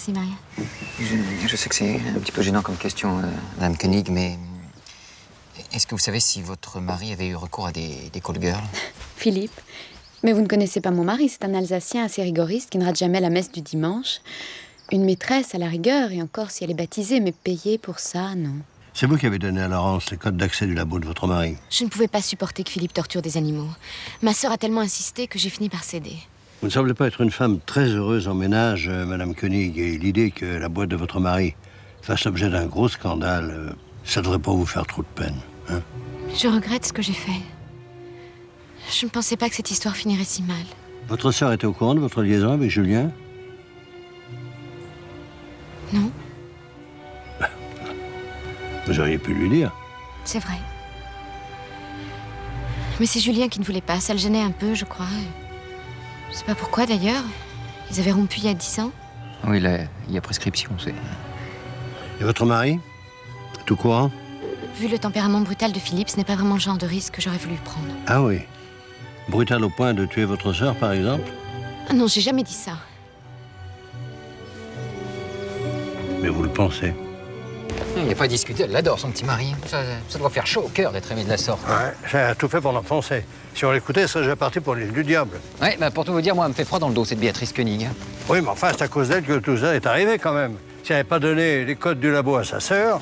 Merci, Maria. Je sais que c'est un petit peu gênant comme question, Madame Koenig, mais est-ce que vous savez si votre mari avait eu recours à des call girls? Philippe, mais vous ne connaissez pas mon mari, c'est un Alsacien assez rigoriste qui ne rate jamais la messe du dimanche. Une maîtresse à la rigueur, et encore si elle est baptisée, mais payée pour ça, non. C'est vous qui avez donné à Laurence les codes d'accès du labo de votre mari. Je ne pouvais pas supporter que Philippe torture des animaux. Ma sœur a tellement insisté que j'ai fini par céder. Vous ne semblez pas être une femme très heureuse en ménage, Madame Koenig, et l'idée que la boîte de votre mari fasse l'objet d'un gros scandale, ça ne devrait pas vous faire trop de peine, hein? Je regrette ce que j'ai fait. Je ne pensais pas que cette histoire finirait si mal. Votre sœur était au courant de votre liaison avec Julien? Non, Vous auriez pu lui dire. c'est vrai. Mais c'est Julien qui ne voulait pas. Ça le gênait un peu, je crois. Je sais pas pourquoi, d'ailleurs. Ils avaient rompu il y a 10 ans. Oui, là, il y a prescription, c'est... Et votre mari? Tout courant? Vu le tempérament brutal de Philippe, ce n'est pas vraiment le genre de risque que j'aurais voulu prendre. Ah oui. Brutal au point de tuer votre sœur, par exemple? Ah non, j'ai jamais dit ça. Mais vous le pensez. Il n'y a pas à discuter, elle l'adore, son petit mari. Ça doit faire chaud au cœur d'être aimé de la sorte. Ouais, j'ai tout fait pour l'enfoncer. Si on l'écoutait, ça serait déjà parti pour l'île du diable. Ouais, bah pour tout vous dire, moi, elle me fait froid dans le dos, cette Béatrice Koenig. Oui, mais enfin, c'est à cause d'elle que tout ça est arrivé, quand même. Si elle n'avait pas donné les codes du labo à sa sœur...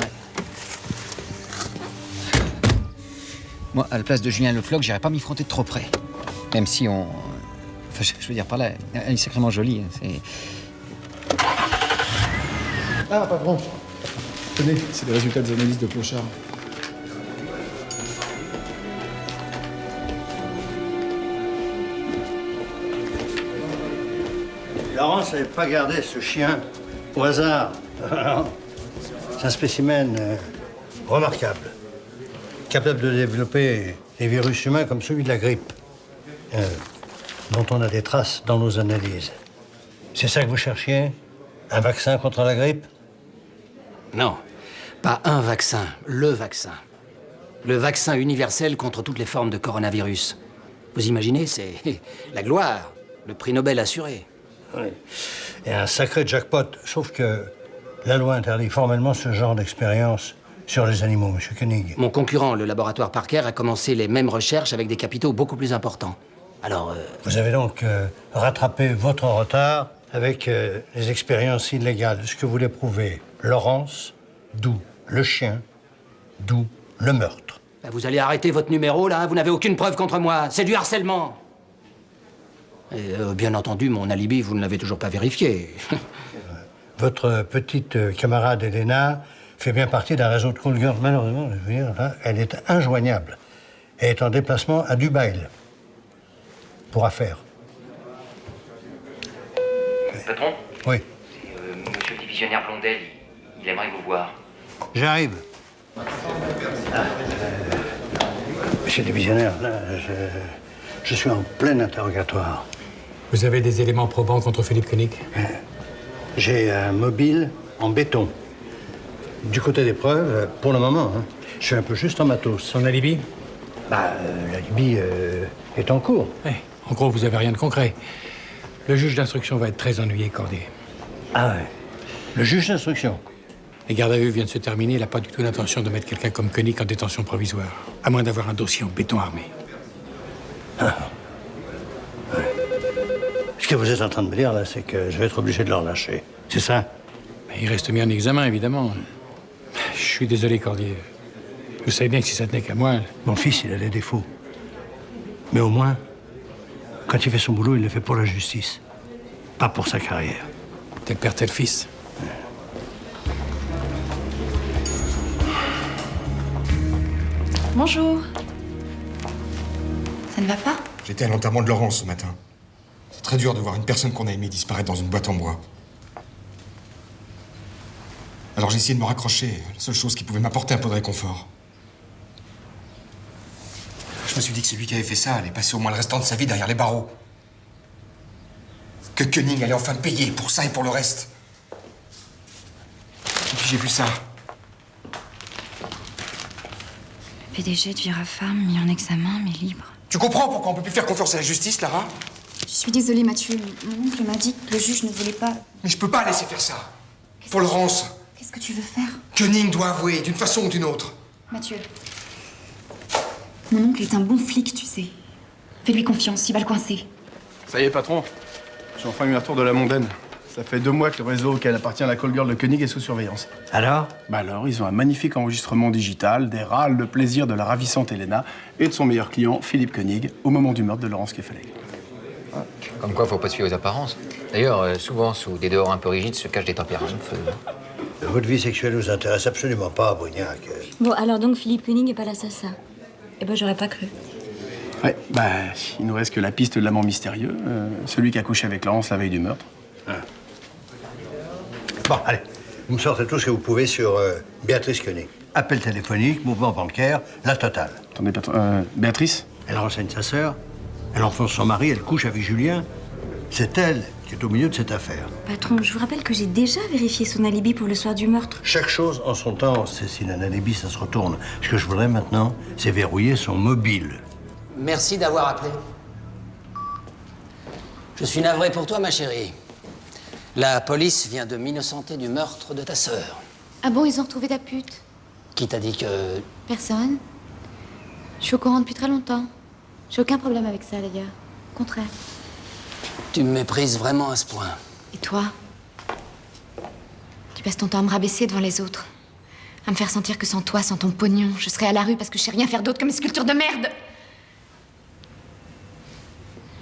Moi, à la place de Julien Le Floch, j'irais pas m'y frotter de trop près. Même si on... Enfin, je veux dire par là, elle est sacrément jolie. C'est... Ah, patron. Tenez, c'est les résultats des analyses de Clochard. Laurence n'avait pas gardé ce chien au hasard. C'est un spécimen remarquable, capable de développer des virus humains comme celui de la grippe, dont on a des traces dans nos analyses. C'est ça que vous cherchiez? Un vaccin contre la grippe? Non, pas un vaccin, le vaccin. Le vaccin universel contre toutes les formes de coronavirus. Vous imaginez, c'est la gloire, le prix Nobel assuré. Oui. Et un sacré jackpot, sauf que la loi interdit formellement ce genre d'expérience sur les animaux, Monsieur Koenig. Mon concurrent, le laboratoire Parker, a commencé les mêmes recherches avec des capitaux beaucoup plus importants. Alors... Vous avez donc rattrapé votre retard avec les expériences illégales. Ce que voulait prouver Laurence, d'où le chien, d'où le meurtre. Vous allez arrêter votre numéro, là? Vous n'avez aucune preuve contre moi. C'est du harcèlement. Et, bien entendu, mon alibi, vous ne l'avez toujours pas vérifié. Votre petite camarade Elena fait bien partie d'un réseau de call girls. Malheureusement, je veux dire, là, elle est injoignable. Elle est en déplacement à Dubaï pour affaires. Patron? Oui. C'est monsieur le divisionnaire Blondel, il aimerait vous voir. J'arrive. Monsieur le divisionnaire, là, je suis en plein interrogatoire. Vous avez des éléments probants contre Philippe Koenig? J'ai un mobile en béton. Du côté des preuves, pour le moment, hein, je suis un peu juste en matos. Son alibi? L'alibi est en cours. En gros, vous avez rien de concret. Le juge d'instruction va être très ennuyé, Cordier. Ah ouais. Le juge d'instruction? Les gardes à vue viennent de se terminer. Il n'a pas du tout l'intention de mettre quelqu'un comme Koenig en détention provisoire. À moins d'avoir un dossier en béton armé. Ah. Ouais. Ce que vous êtes en train de me dire, là, c'est que je vais être obligé de le relâcher. C'est ça? Il reste mis en examen, évidemment. Je suis désolé, Cordier. Vous savez bien que si ça tenait qu'à moi... Mon fils, il a des défauts. Mais au moins, quand il fait son boulot, il le fait pour la justice. Pas pour sa carrière. Tel père, tel fils. Bonjour. Ça ne va pas? J'étais à l'enterrement de Laurence ce matin. C'est très dur de voir une personne qu'on a aimée disparaître dans une boîte en bois. Alors j'ai essayé de me raccrocher, la seule chose qui pouvait m'apporter un peu de réconfort. Je me suis dit que celui qui avait fait ça allait passer au moins le restant de sa vie derrière les barreaux. Que Koenig allait enfin payer pour ça et pour le reste. Et puis j'ai vu ça. Le PDG de Virafarm mis en examen, mais libre. Tu comprends pourquoi on peut plus faire confiance à la justice, Lara? Je suis désolée, Mathieu. Mon oncle m'a dit que le juge ne voulait pas... Mais je peux pas laisser faire ça. Pour Laurence, Qu'est-ce que tu veux faire? Koenig doit avouer, d'une façon ou d'une autre. Mathieu. Mon oncle est un bon flic, tu sais. Fais-lui confiance, il va le coincer. Ça y est, patron. J'ai enfin eu un tour de la mondaine. Ça fait 2 mois que le réseau auquel appartient la call girl de Koenig est sous surveillance. Alors? Bah alors, ils ont un magnifique enregistrement digital des râles de plaisir de la ravissante Elena et de son meilleur client, Philippe Koenig, au moment du meurtre de Laurence Kefelec. Comme quoi, faut pas se fier aux apparences. D'ailleurs, souvent, sous des dehors un peu rigides, se cachent des tempéraments de feu. Votre vie sexuelle nous intéresse absolument pas, Brignac. Bon, alors donc Philippe Koenig n'est pas l'assassin. Eh ben, j'aurais pas cru. Ouais, bah, il nous reste que la piste de l'amant mystérieux, celui qui a couché avec Laurence la veille du meurtre. Ah. Bon, allez, vous me sortez tout ce que vous pouvez sur Béatrice Koenig. Appel téléphonique, mouvement bancaire, la totale. Attendez, patron, Béatrice? Elle renseigne sa sœur, elle enfonce son mari, elle couche avec Julien. C'est elle qui est au milieu de cette affaire. Patron, je vous rappelle que j'ai déjà vérifié son alibi pour le soir du meurtre. Chaque chose en son temps, Cécile, un alibi, ça se retourne. Ce que je voudrais maintenant, c'est verrouiller son mobile. Merci d'avoir appelé. Je suis navré pour toi, ma chérie. La police vient de m'innocenter du meurtre de ta sœur. Ah bon, ils ont retrouvé ta pute? Qui t'a dit que... Personne. Je suis au courant depuis très longtemps. J'ai aucun problème avec ça, d'ailleurs. Au contraire. Tu me méprises vraiment à ce point. Et toi? Tu passes ton temps à me rabaisser devant les autres. À me faire sentir que sans toi, sans ton pognon, je serais à la rue parce que je sais rien faire d'autre que mes sculptures de merde.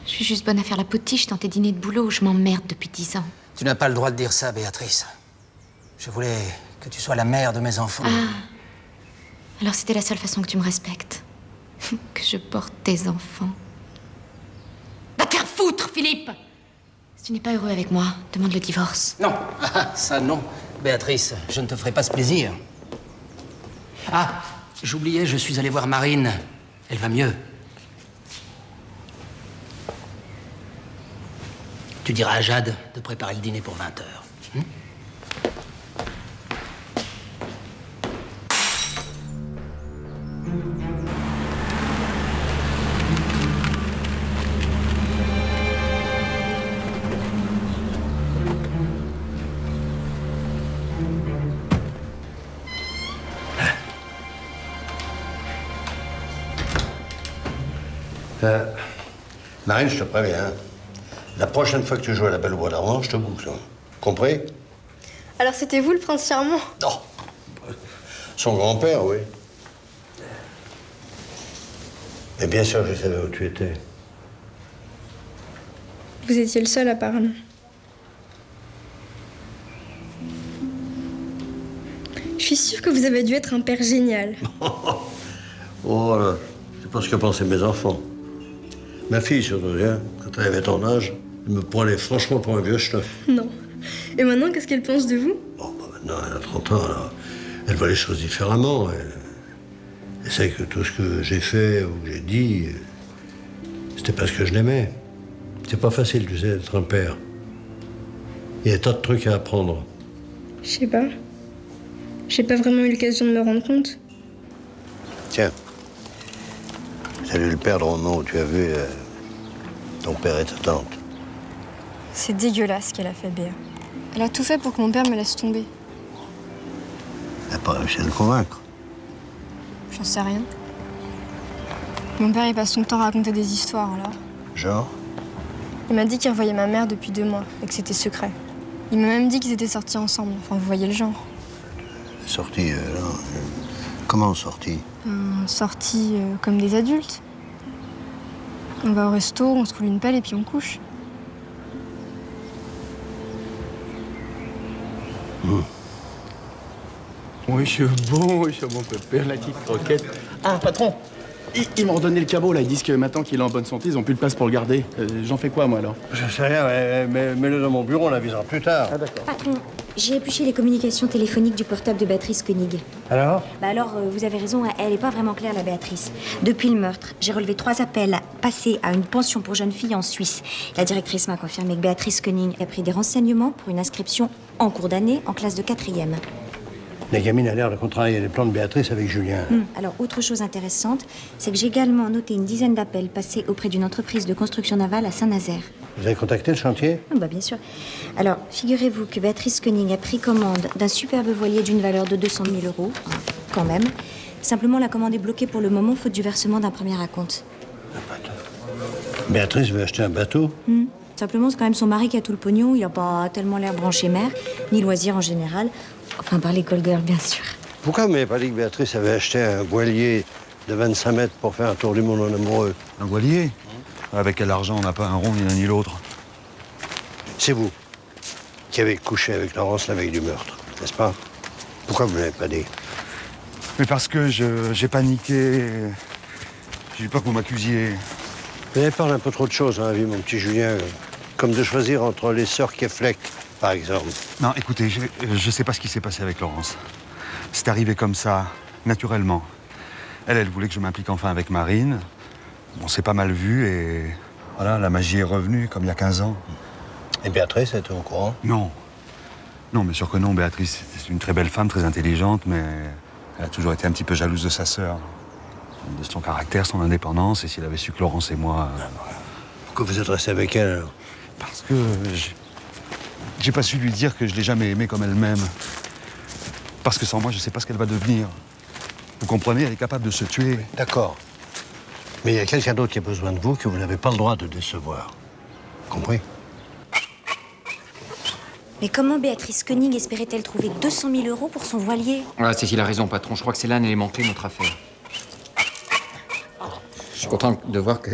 Je suis juste bonne à faire la potiche dans tes dîners de boulot où je m'emmerde depuis 10 ans. Tu n'as pas le droit de dire ça, Béatrice. Je voulais que tu sois la mère de mes enfants. Ah. Alors c'était la seule façon que tu me respectes. Que je porte tes enfants. Va te faire foutre, Philippe! Si tu n'es pas heureux avec moi, demande le divorce. Non, ça non. Béatrice, je ne te ferai pas ce plaisir. Ah, j'oubliais, je suis allé voir Marine. Elle va mieux. Tu diras à Jade de préparer le dîner pour 20h. Marine, je te préviens. La prochaine fois que tu joues à la Belle au Bois d'Argent, je te boucle. Compris? Alors c'était vous le prince charmant? Non. Son grand-père, oui. Mais bien sûr, je savais où tu étais. Vous étiez le seul apparemment. Je suis sûre que vous avez dû être un père génial. Oh là, c'est pas ce que pensaient mes enfants. Ma fille, surtout, hein, quand elle avait ton âge, elle me prenait franchement pour un vieux chef. Non. Et maintenant, qu'est-ce qu'elle pense de vous? Bon, bah maintenant, elle a 30 ans, alors elle voit les choses différemment. Elle sait que tout ce que j'ai fait ou que j'ai dit, c'était parce que je l'aimais. C'est pas facile, tu sais, d'être un père. Il y a tas de trucs à apprendre. Je sais pas. J'ai pas vraiment eu l'occasion de me rendre compte. Tiens, j'ai dû le perdre au moment où tu as vu ton père et ta tante. C'est dégueulasse ce qu'elle a fait, Béa. Elle a tout fait pour que mon père me laisse tomber. Elle n'a pas réussi à le convaincre. J'en sais rien. Mon père, il passe son temps à raconter des histoires, alors. Genre? Il m'a dit qu'il revoyait ma mère depuis 2 mois et que c'était secret. Il m'a même dit qu'ils étaient sortis ensemble. Enfin, vous voyez le genre. Sortis, comment sortis? Sortis comme des adultes. On va au resto, on se coule une pelle et puis on couche. Oui, je suis bon pépère, la petite croquette. Ah, patron, ils m'ont redonné le cabot, là. Ils disent que maintenant qu'il est en bonne santé, ils ont plus de place pour le garder. J'en fais quoi, moi, alors? Je sais rien, mais mets-le dans mon bureau, on l'avisera plus tard. Ah, d'accord. Patron, j'ai épluché les communications téléphoniques du portable de Béatrice Koenig. Alors? Vous avez raison, elle n'est pas vraiment claire, la Béatrice. Depuis le meurtre, j'ai relevé 3 appels passés à une pension pour jeunes filles en Suisse. La directrice m'a confirmé que Béatrice Koenig a pris des renseignements pour une inscription en cours d'année en classe de 4e. La gamine a l'air de contrarier les plans de Béatrice avec Julien. Alors, autre chose intéressante, c'est que j'ai également noté une dizaine d'appels passés auprès d'une entreprise de construction navale à Saint-Nazaire. Vous avez contacté le chantier? Ah bah bien sûr. Alors, figurez-vous que Béatrice Koenig a pris commande d'un superbe voilier d'une valeur de 200 000 €, quand même. Simplement, la commande est bloquée pour le moment, faute du versement d'un premier acompte. Béatrice veut acheter un bateau? Simplement, c'est quand même son mari qui a tout le pognon. Il n'a pas tellement l'air branché mer, ni loisir en général. Enfin, par les call girls, bien sûr. Pourquoi vous m'avez pas dit que Béatrice avait acheté un voilier de 25 mètres pour faire un tour du monde en amoureux? Un voilier? Avec quel argent, on n'a pas un rond ni l'un ni l'autre. C'est vous qui avez couché avec Laurence la veille du meurtre, n'est-ce pas? Pourquoi vous ne l'avez pas dit? Mais parce que j'ai paniqué. J'ai eu peur que vous m'accusiez. Vous avez parlé un peu trop de choses dans la vie, mon petit Julien. Comme de choisir entre les sœurs Keflek, par exemple. Non, écoutez, je sais pas ce qui s'est passé avec Laurence. C'est arrivé comme ça, naturellement. Elle voulait que je m'implique enfin avec Marine. On s'est pas mal vu et voilà, la magie est revenue, comme il y a 15 ans. Et Béatrice était au courant? Non. Non, bien sûr que non. Béatrice, c'est une très belle femme, très intelligente, mais elle a toujours été un petit peu jalouse de sa sœur. De son caractère, son indépendance, et s'il avait su que Laurence et moi... Pourquoi vous êtes resté avec elle, alors? Parce que j'ai pas su lui dire que je l'ai jamais aimée comme elle m'aime. Parce que sans moi, je sais pas ce qu'elle va devenir. Vous comprenez, elle est capable de se tuer. D'accord. Mais il y a quelqu'un d'autre qui a besoin de vous que vous n'avez pas le droit de décevoir. Compris? Mais comment Béatrice Koenig espérait-elle trouver 200 000 € pour son voilier? Voilà, Cécile a raison, patron. Je crois que c'est là un élément clé de notre affaire. Je suis content de voir que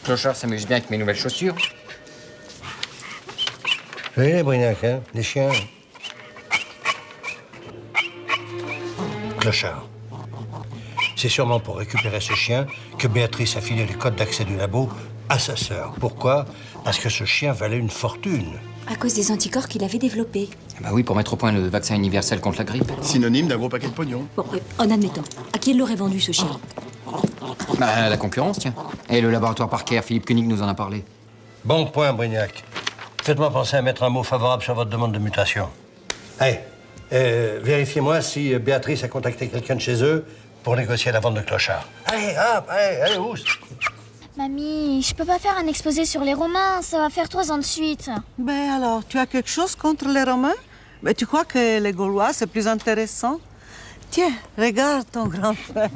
Clochard s'amuse bien avec mes nouvelles chaussures. Vous voyez les Brignac, hein? Les chiens. Clochard. C'est sûrement pour récupérer ce chien que Béatrice a filé les codes d'accès du labo à sa sœur. Pourquoi? Parce que ce chien valait une fortune. À cause des anticorps qu'il avait développés. Bah oui, pour mettre au point le vaccin universel contre la grippe. Synonyme d'un gros paquet de pognon. Bon, en admettant, à qui elle l'aurait vendu, ce chien? Bah, la concurrence, tiens. Et le laboratoire Parker, Philippe Koenig nous en a parlé. Bon point, Brignac. Faites-moi penser à mettre un mot favorable sur votre demande de mutation. Allez, vérifiez-moi si Béatrice a contacté quelqu'un de chez eux pour négocier la vente de Clochard. Allez, hop, allez, oust. Mamie, je peux pas faire un exposé sur les Romains, ça va faire 3 ans de suite. Ben alors, tu as quelque chose contre les Romains? Ben tu crois que les Gaulois, c'est plus intéressant? Tiens, regarde ton grand frère.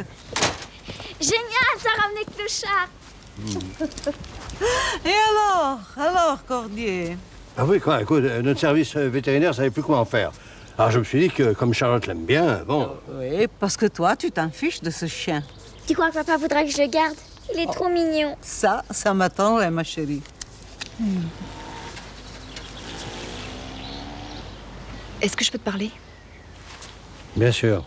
Génial, t'as ramené Clochard. Et alors, Cordier? Ah oui, quoi, écoute, notre service vétérinaire savait plus quoi en faire. Alors je me suis dit que, comme Charlotte l'aime bien, bon... Oui, parce que toi, tu t'en fiches de ce chien. Tu crois que papa voudra que je le garde? Il est trop mignon. Ça m'attendrait, ma chérie. Est-ce que je peux te parler? Bien sûr.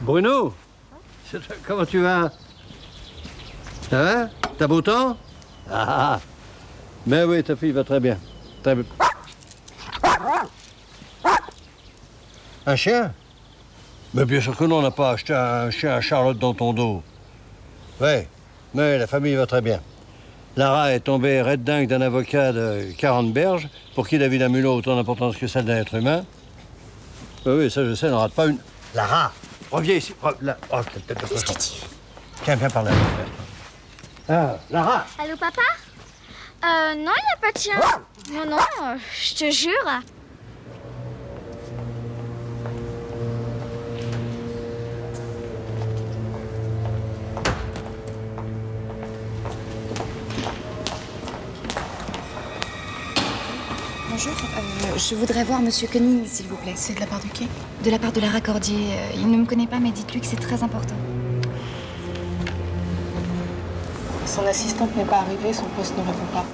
Bruno, comment tu vas? Ça va? T'as beau temps? Ah, mais oui, ta fille va très bien. Très bien. Un chien? Mais bien sûr que non, on n'a pas acheté un chien à Charlotte dans ton dos. Ouais, mais la famille va très bien. Lara est tombée raide dingue d'un avocat de 40 berges pour qui la vie d'un mulot a autant d'importance que celle d'un être humain. Oui, ça je sais, n'en rate pas une. Lara, reviens ici. Oh, qu'est-ce que tu... Tiens, viens par là. Ah, Lara! Allô, papa? Non, il n'y a pas de chien. Non, je te jure. Bonjour, je voudrais voir Monsieur Koenig, s'il vous plaît. C'est de la part de qui? De la part de Lara Cordier. Il ne me connaît pas, mais dites-lui que c'est très important. Son assistante n'est pas arrivée, son poste ne répond pas.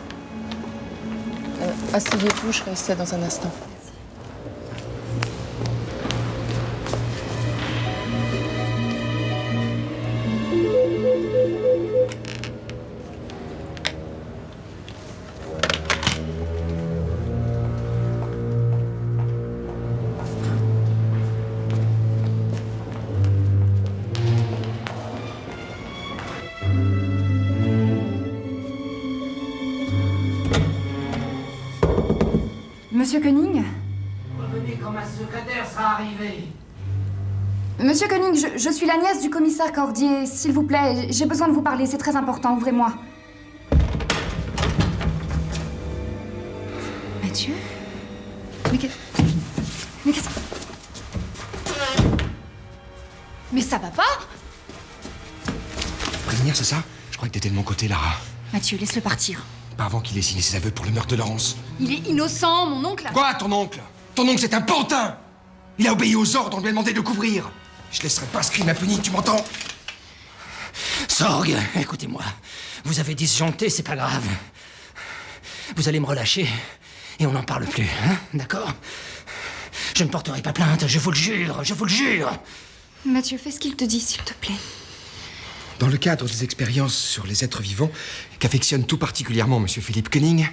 Asseyez-vous, je resterai dans un instant. Monsieur Koenig? Revenez quand ma secrétaire sera arrivée. Monsieur Koenig, je suis la nièce du commissaire Cordier. S'il vous plaît, j'ai besoin de vous parler, c'est très important, ouvrez-moi. Mathieu? Mais qu'est-ce... Mais ça va pas? Prévenir, c'est ça? Je crois que t'étais de mon côté, Lara. Mathieu, laisse-le partir. Pas avant qu'il ait signé ses aveux pour le meurtre de Laurence. Il est innocent, mon oncle. Quoi, ton oncle? Ton oncle, c'est un pantin! Il a obéi aux ordres, on lui a demandé de couvrir. Je laisserai pas ce crime impuni, tu m'entends? Sorgue, écoutez-moi. Vous avez disjoncté, c'est pas grave. Vous allez me relâcher et on n'en parle plus, hein? D'accord? Je ne porterai pas plainte, je vous le jure, je vous le jure. Mathieu, fais ce qu'il te dit, s'il te plaît. Dans le cadre des expériences sur les êtres vivants, qu'affectionne tout particulièrement Monsieur Philippe Koenig,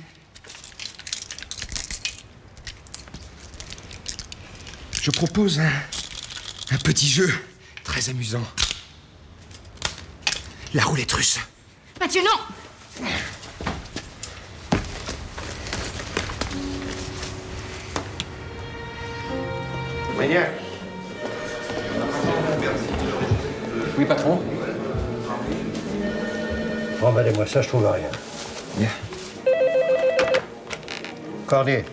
je propose un petit jeu très amusant. La roulette russe. Mathieu, non! Maniac. Oui, patron. Emballez-moi ça, je trouve rien. Bien. Cordier.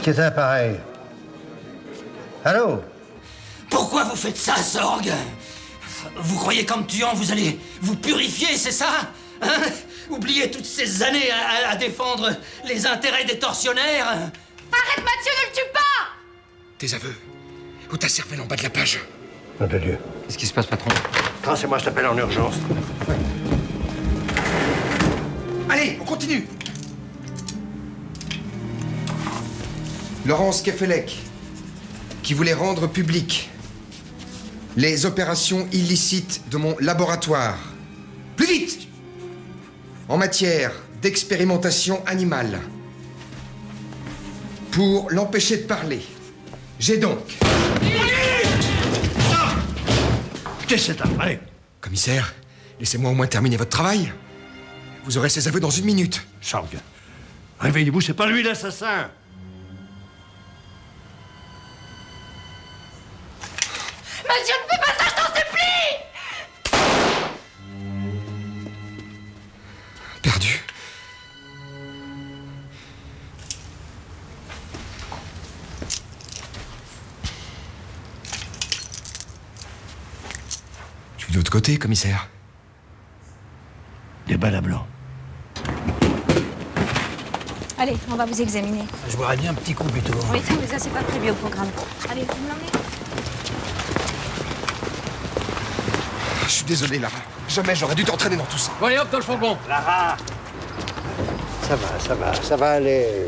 Qu'est-ce que c'est pareil? Allô? Pourquoi vous faites ça, Sorgue? Vous croyez qu'en me tuant, vous allez vous purifier, c'est ça? Hein? Oubliez toutes ces années à défendre les intérêts des tortionnaires? Arrête, Mathieu, ne le tue pas! Tes aveux. Ou ta cervelle en bas de la page. Nom de Dieu. Qu'est-ce qui se passe, patron? Tracez-moi, je t'appelle en urgence. Allez, on continue. Laurence Kefelec, qui voulait rendre public les opérations illicites de mon laboratoire. Plus vite! En matière d'expérimentation animale. Pour l'empêcher de parler. J'ai donc... Qu'est-ce que c'est? Allez. Commissaire, laissez-moi au moins terminer votre travail. Vous aurez ses aveux dans 1 minute. Sorgue. Réveillez-vous, c'est pas lui l'assassin. Mathieu, ne fais pas ça, je t'en supplie! Perdu. Je suis de l'autre côté, commissaire. Des balles à blanc. Allez, on va vous examiner. Je boirais bien un petit coup plutôt. Oui, mais ça, c'est pas prévu au programme. Allez, vous me l'emmenez? Je suis désolé, Lara. Jamais j'aurais dû t'entraîner dans tout ça. Bon, allez, hop, dans le fourgon. Lara. Ça va aller.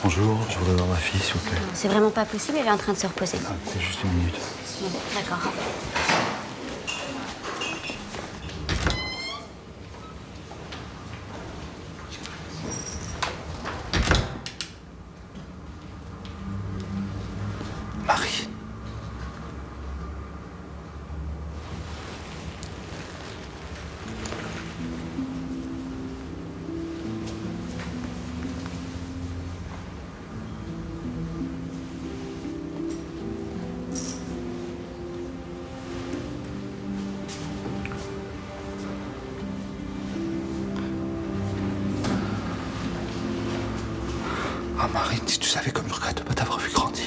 Bonjour, je voudrais voir ma fille, s'il vous plaît. C'est vraiment pas possible, elle est en train de se reposer. Ah, c'est juste 1 minute. Bon, d'accord. Marie. Ah, Marine, si tu savais comme je regrette de pas t'avoir vu grandir.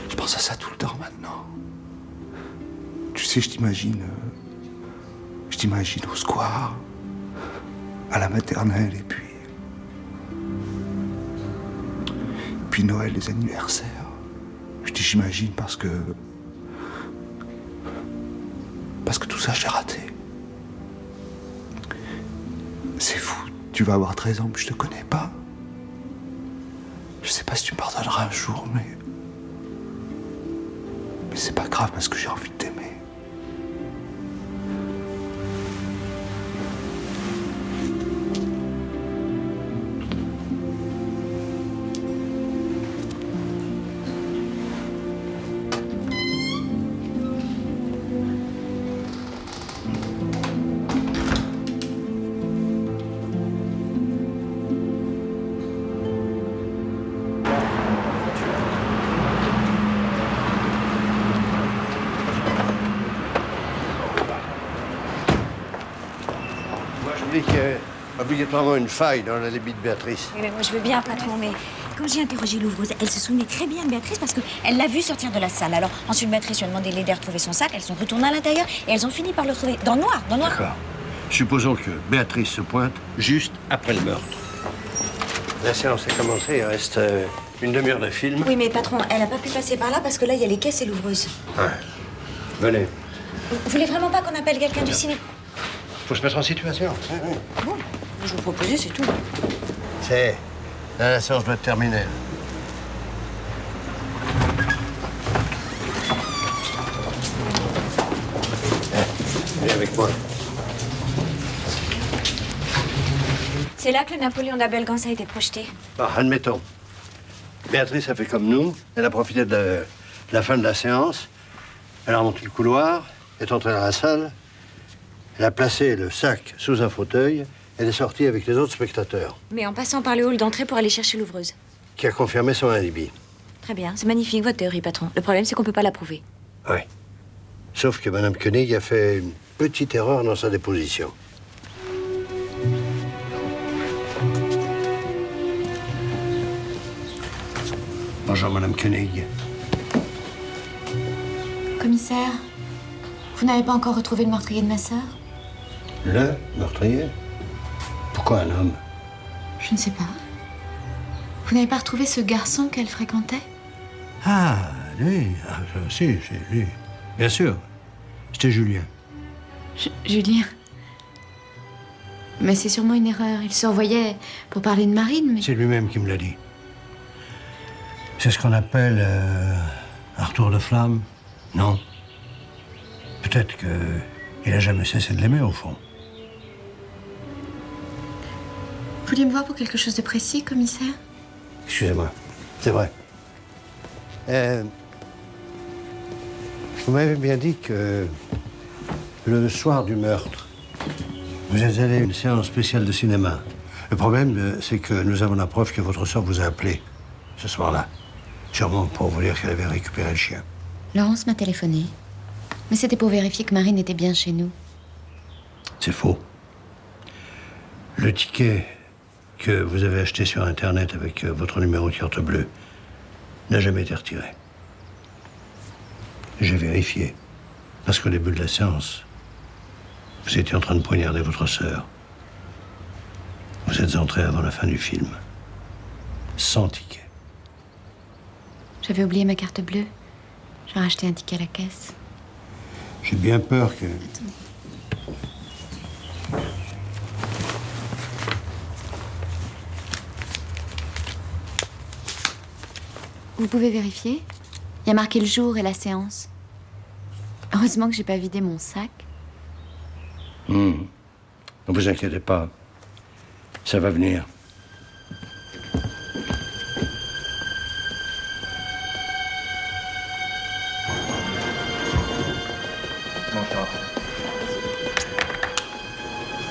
Je pense à ça tout le temps maintenant. Tu sais, je t'imagine au square, à la maternelle, et puis Noël, les anniversaires. Je dis j'imagine parce que tout ça, je l'ai raté. C'est fou. Tu vas avoir 13 ans, puis je te connais pas. Je sais pas si tu me pardonneras un jour, mais c'est pas grave parce que j'ai envie de t'aimer. dit qu'il y a obligatoirement une faille dans l'alibi de Béatrice. Oui, mais moi je veux bien, patron, mais quand j'ai interrogé l'ouvreuse, elle se souvenait très bien de Béatrice parce qu'elle l'a vue sortir de la salle. Alors ensuite, Béatrice lui a demandé de l'aider à retrouver son sac, elles sont retournées à l'intérieur et elles ont fini par le retrouver dans le noir, D'accord. Supposons que Béatrice se pointe juste après le meurtre. La séance est commencée, il reste une demi-heure de film. Oui, mais patron, elle n'a pas pu passer par là parce que là, il y a les caisses et l'ouvreuse. Ouais. Venez. Vous voulez vraiment pas qu'on appelle quelqu'un du cinéma? Faut se mettre en situation. Oui, oui. Bon, je vous proposais, c'est tout. C'est... Là, la séance doit être terminée. Viens avec moi. C'est là que le Napoléon d'Abelgans a été projeté. Bon, admettons. Béatrice a fait comme nous. Elle a profité de la fin de la séance. Elle a remonté le couloir, est entrée dans la salle. Elle a placé le sac sous un fauteuil. Elle est sortie avec les autres spectateurs, Mais en passant par le hall d'entrée pour aller chercher l'ouvreuse. qui a confirmé son alibi. Très bien, c'est magnifique votre théorie, patron. Le problème, c'est qu'on peut pas la prouver. Oui. Sauf que Mme Koenig a fait une petite erreur dans sa déposition. Bonjour, Mme Koenig. Commissaire, vous n'avez pas encore retrouvé le meurtrier de ma sœur? Le meurtrier? Pourquoi un homme? Je ne sais pas. Vous n'avez pas retrouvé ce garçon qu'elle fréquentait? Ah, lui. Ah, si, c'est lui. Bien sûr. C'était Julien. Julien. Mais c'est sûrement une erreur. Il se revoyait pour parler de Marine, mais... C'est lui-même qui me l'a dit. C'est ce qu'on appelle un retour de flamme. Non. Peut-être qu'il a jamais cessé de l'aimer, au fond. Vous vouliez me voir pour quelque chose de précis, commissaire? Excusez-moi. C'est vrai. Vous m'avez bien dit que le soir du meurtre, vous êtes allé à une séance spéciale de cinéma. Le problème, c'est que nous avons la preuve que votre sœur vous a appelé ce soir-là. Sûrement pour vous dire qu'elle avait récupéré le chien. Laurence m'a téléphoné. Mais c'était pour vérifier que Marine était bien chez nous. C'est faux. Le ticket que vous avez acheté sur Internet avec votre numéro de carte bleue n'a jamais été retiré. J'ai vérifié. Parce qu'au début de la séance, vous étiez en train de poignarder votre sœur. Vous êtes entré avant la fin du film. Sans ticket. J'avais oublié ma carte bleue. J'ai racheté un ticket à la caisse. J'ai bien peur que... Vous pouvez vérifier? Il y a marqué le jour et la séance. Heureusement que j'ai pas vidé mon sac. Ne vous inquiétez pas. Ça va venir.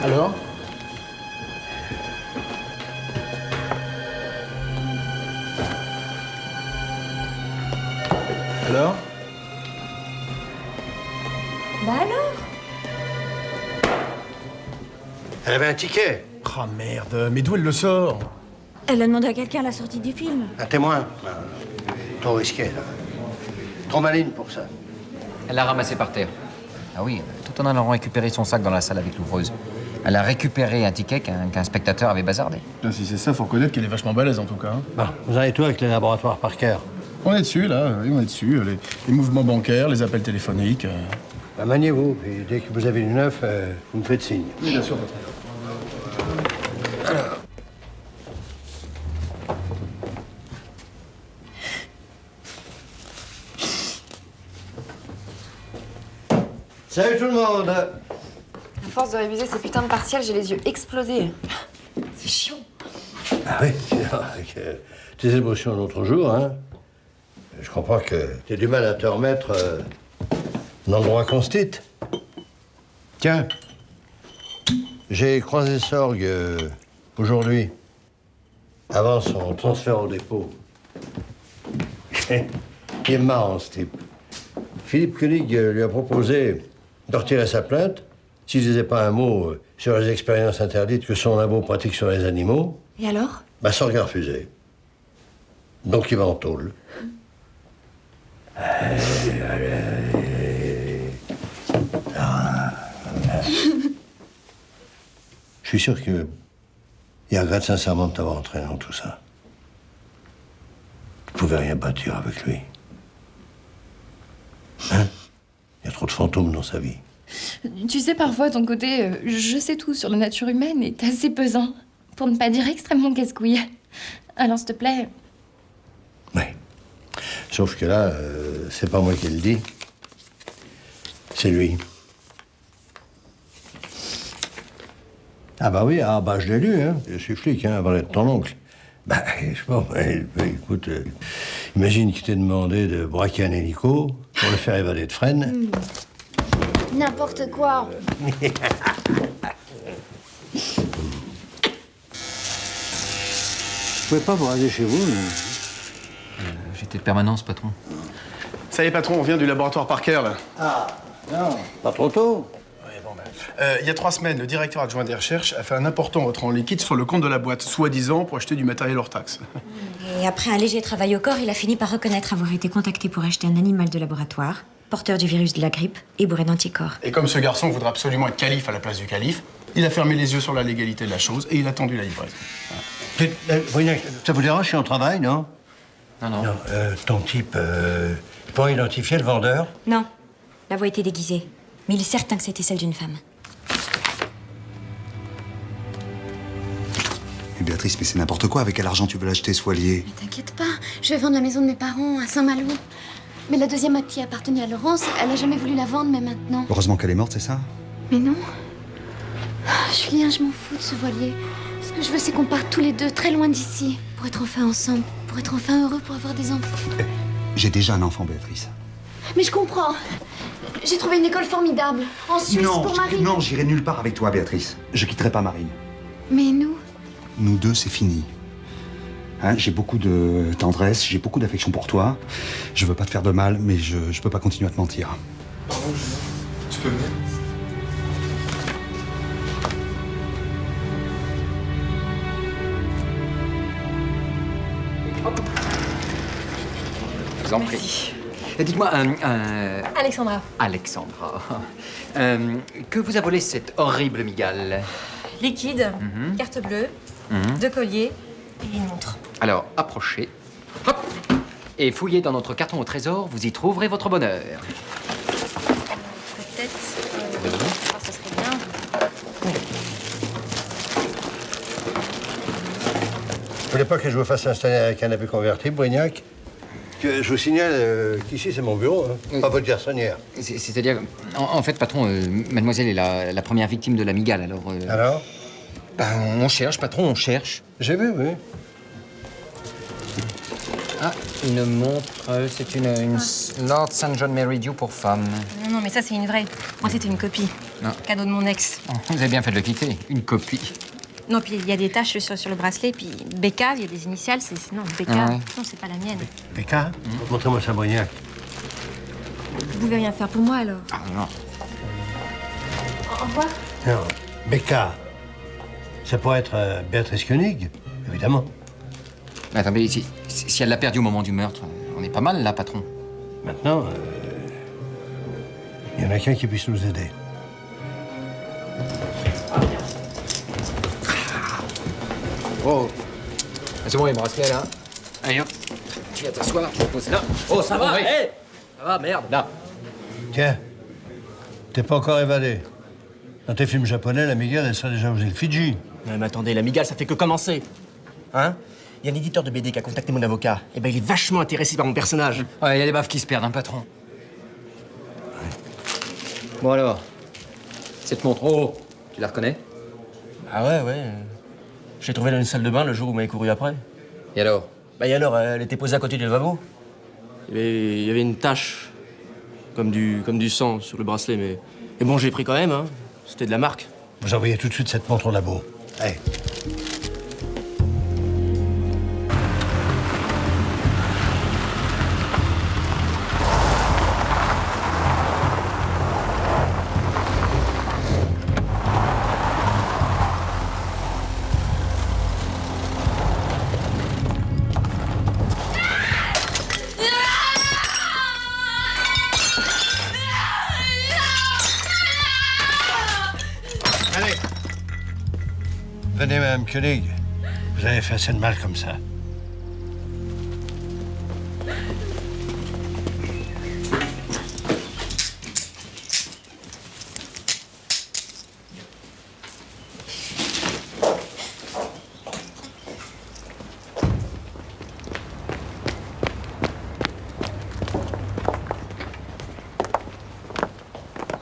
Alors? Alors? Bah alors? Elle avait un ticket. Oh merde, mais d'où elle le sort? Elle a demandé à quelqu'un à la sortie du film. Un témoin. Trop risqué, là. Trop maligne pour ça. Elle l'a ramassé par terre. Ah oui, tout en allant récupérer son sac dans la salle avec l'ouvreuse. Elle a récupéré un ticket qu'un spectateur avait bazardé. Là, si c'est ça, faut reconnaître qu'elle est vachement balèze en tout cas. Bon, vous avez tout avec les laboratoires Parker. On est dessus, là, oui, on est dessus. Les mouvements bancaires, les appels téléphoniques. Bah, maniez-vous, puis dès que vous avez du neuf, vous me faites signe. Oui, bien sûr, patron. Alors. Salut tout le monde! À force de réviser ces putains de partiels, j'ai les yeux explosés. C'est chiant. Ah oui, avec tes émotions l'autre jour, hein. Je comprends que t'aies du mal à te remettre dans le droit constit. Tiens, j'ai croisé Sorgue aujourd'hui, avant son transfert au dépôt. Il est marrant, ce type. Philippe Koenig lui a proposé de retirer sa plainte s'il disait pas un mot sur les expériences interdites que son labo pratique sur les animaux, Et alors? bah ça regarde refusé. Donc il va en tôle. Je suis sûr qu'il regrette sincèrement de t'avoir entraîné dans tout ça. Tu pouvais rien bâtir avec lui. Hein? Il y a trop de fantômes dans sa vie. Tu sais, parfois, ton côté je sais tout sur la nature humaine est assez pesant. Pour ne pas dire extrêmement casse-couille. Alors, s'il te plaît. Sauf que là, c'est pas moi qui le dis. C'est lui. Ah bah oui, ah bah je l'ai lu, hein. Je suis flic, hein, avant d'être ton oncle. Bah, je sais pas, écoute, imagine qu'il t'ait demandé de braquer un hélico pour le faire évader de Fresnes. N'importe quoi. Vous pouvez pas vous raser chez vous, J'étais de permanence, patron. Ça y est, patron, on vient du laboratoire Parker, là. Ah, non, pas trop tôt. Il y a 3 semaines, le directeur adjoint des recherches a fait un important retrait en liquide sur le compte de la boîte, soi-disant pour acheter du matériel hors taxe. Et après un léger travail au corps, il a fini par reconnaître avoir été contacté pour acheter un animal de laboratoire, porteur du virus de la grippe et bourré d'anticorps. Et comme ce garçon voudrait absolument être calife à la place du calife, il a fermé les yeux sur la légalité de la chose et il a tendu la livraison. Ça vous dérange si on travaille, non? Non, non. Ton type, pour identifier le vendeur? Non, la voix était déguisée. Mais il est certain que c'était celle d'une femme. Et Béatrice, mais c'est n'importe quoi. Avec quel argent tu veux l'acheter, ce voilier? Mais t'inquiète pas, je vais vendre la maison de mes parents à Saint-Malo. Mais la deuxième qui appartenait à Laurence, elle a jamais voulu la vendre, mais maintenant... Heureusement qu'elle est morte, c'est ça? Mais non. Julien, je m'en fous de ce voilier. Ce que je veux, c'est qu'on parte tous les deux très loin d'ici. Pour être enfin ensemble, pour être enfin heureux, pour avoir des enfants. J'ai déjà un enfant, Béatrice. Mais je comprends. J'ai trouvé une école formidable. En Suisse, pour Marine. Non, j'irai nulle part avec toi, Béatrice. Je quitterai pas Marine. Mais nous... Nous deux, c'est fini. Hein, j'ai beaucoup de tendresse, j'ai beaucoup d'affection pour toi. Je veux pas te faire de mal, mais je peux pas continuer à te mentir. Pardon, tu peux venir? Je vous en prie. Dites-moi, Alexandra. Alexandra, que vous a volé cette horrible migale? Liquide, carte bleue, 2 colliers et une montre. Alors, approchez. Hop! Et fouillez dans notre carton au trésor, vous y trouverez votre bonheur. Peut-être... ça serait bien. Vous voulez pas que je vous fasse installer un canapé convertible, Brignac? Que je vous signale qu'ici, c'est mon bureau, hein, pas votre garçonnière. C'est-à-dire, en fait, patron, mademoiselle est la première victime de l'amigale, alors... Alors? Ben, on cherche, patron, on cherche. J'ai vu, oui. Ah, une montre, c'est une Lord St. John Mary Dew pour femme. Non, mais ça, c'est une vraie. Moi, c'était une copie. Non. Cadeau de mon ex. Oh, vous avez bien fait de le quitter, une copie. Non, puis il y a des taches sur le bracelet, puis BK, il y a des initiales, c'est... Non, BK, Ah ouais. non, c'est pas la mienne. BK? Montrez-moi ça, Brignac. Vous pouvez rien faire pour moi, alors? Ah, non. Au revoir. Non, BK. Ça pourrait être Béatrice Koenig, évidemment. Mais attendez, si elle l'a perdu au moment du meurtre, on est pas mal, là, patron. Maintenant, il y en a qu'un qui puisse nous aider. Oh, c'est bon, les bracelets, là. Allez, hop. Tu viens t'asseoir, je te pose là. Oh, ça va, hé! Ça va, merde, là. Tiens, t'es pas encore évadé. Dans tes films japonais, la migale, elle serait déjà aux îles Fidji. Mais attendez, la migale, ça fait que commencer. Hein? Il y a un éditeur de BD qui a contacté mon avocat. Eh ben, il est vachement intéressé par mon personnage. Ouais, il y a des baffes qui se perdent, hein, patron. Ouais. Bon, alors, cette montre, oh, tu la reconnais? Ah ouais. Je l'ai trouvée dans une salle de bain le jour où vous m'avez couru après. Et alors? Bah, et alors, elle était posée à côté du lavabo. Il y avait une tache, comme du sang sur le bracelet, mais bon, j'ai pris quand même, hein. C'était de la marque. Vous envoyez tout de suite cette montre au labo. Allez. Venez, Madame Koenig. Vous avez fait assez de mal comme ça.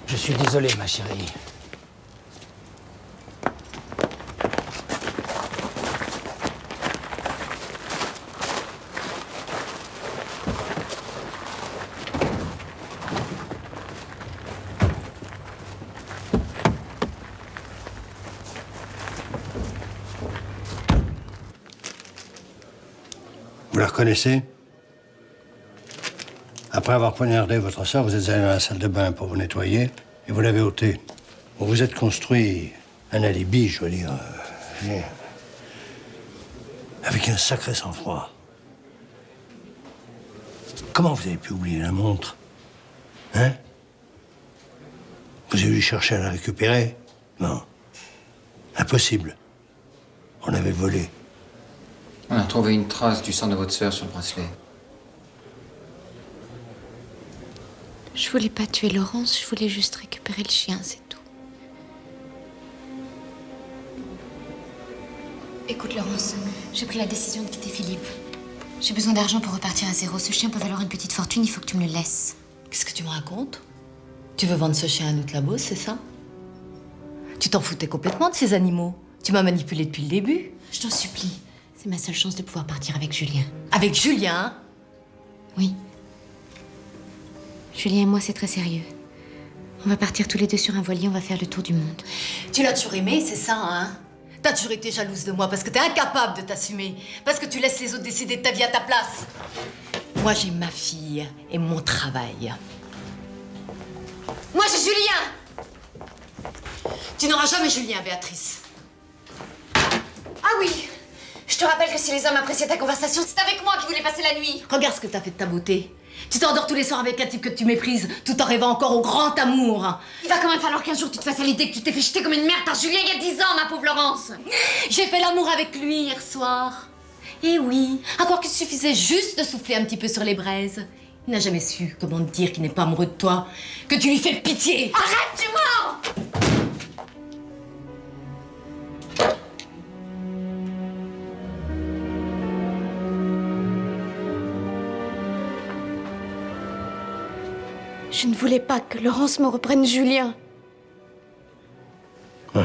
Je suis désolé, ma chérie. Vous la reconnaissez? Après avoir poignardé votre sœur, vous êtes allé dans la salle de bain pour vous nettoyer et vous l'avez ôté. Vous vous êtes construit un alibi, je veux dire, avec un sacré sang-froid. Comment vous avez pu oublier la montre? Hein? Vous avez dû chercher à la récupérer? Non. Impossible. On l'avait volée. On a trouvé une trace du sang de votre sœur sur le bracelet. Je voulais pas tuer Laurence, je voulais juste récupérer le chien, c'est tout. Écoute, Laurence, j'ai pris la décision de quitter Philippe. J'ai besoin d'argent pour repartir à zéro. Ce chien peut valoir une petite fortune, il faut que tu me le laisses. Qu'est-ce que tu me racontes? Tu veux vendre ce chien à un autre labo, c'est ça? Tu t'en foutais complètement de ces animaux. Tu m'as manipulé depuis le début. Je t'en supplie. C'est ma seule chance de pouvoir partir avec Julien. Avec Julien? Oui. Julien et moi, c'est très sérieux. On va partir tous les deux sur un voilier, on va faire le tour du monde. Tu l'as toujours aimé, c'est ça, hein? T'as toujours été jalouse de moi parce que t'es incapable de t'assumer. Parce que tu laisses les autres décider de ta vie à ta place. Moi, j'ai ma fille et mon travail. Moi, j'ai Julien! Tu n'auras jamais Julien, Béatrice. Ah oui! Je te rappelle que si les hommes appréciaient ta conversation, c'est avec moi qu'ils voulaient passer la nuit. Regarde ce que t'as fait de ta beauté. Tu t'endors tous les soirs avec un type que tu méprises, tout en rêvant encore au grand amour. Il va quand même falloir qu'un jour tu te fasses à l'idée que tu t'es fait jeter comme une merde par Julien il y a 10 ans, ma pauvre Laurence. J'ai fait l'amour avec lui hier soir. Et oui, encore qu'il suffisait juste de souffler un petit peu sur les braises. Il n'a jamais su comment te dire qu'il n'est pas amoureux de toi, que tu lui fais pitié. Arrête, tu mens! Je ne voulais pas que Laurence me reprenne Julien. Oui.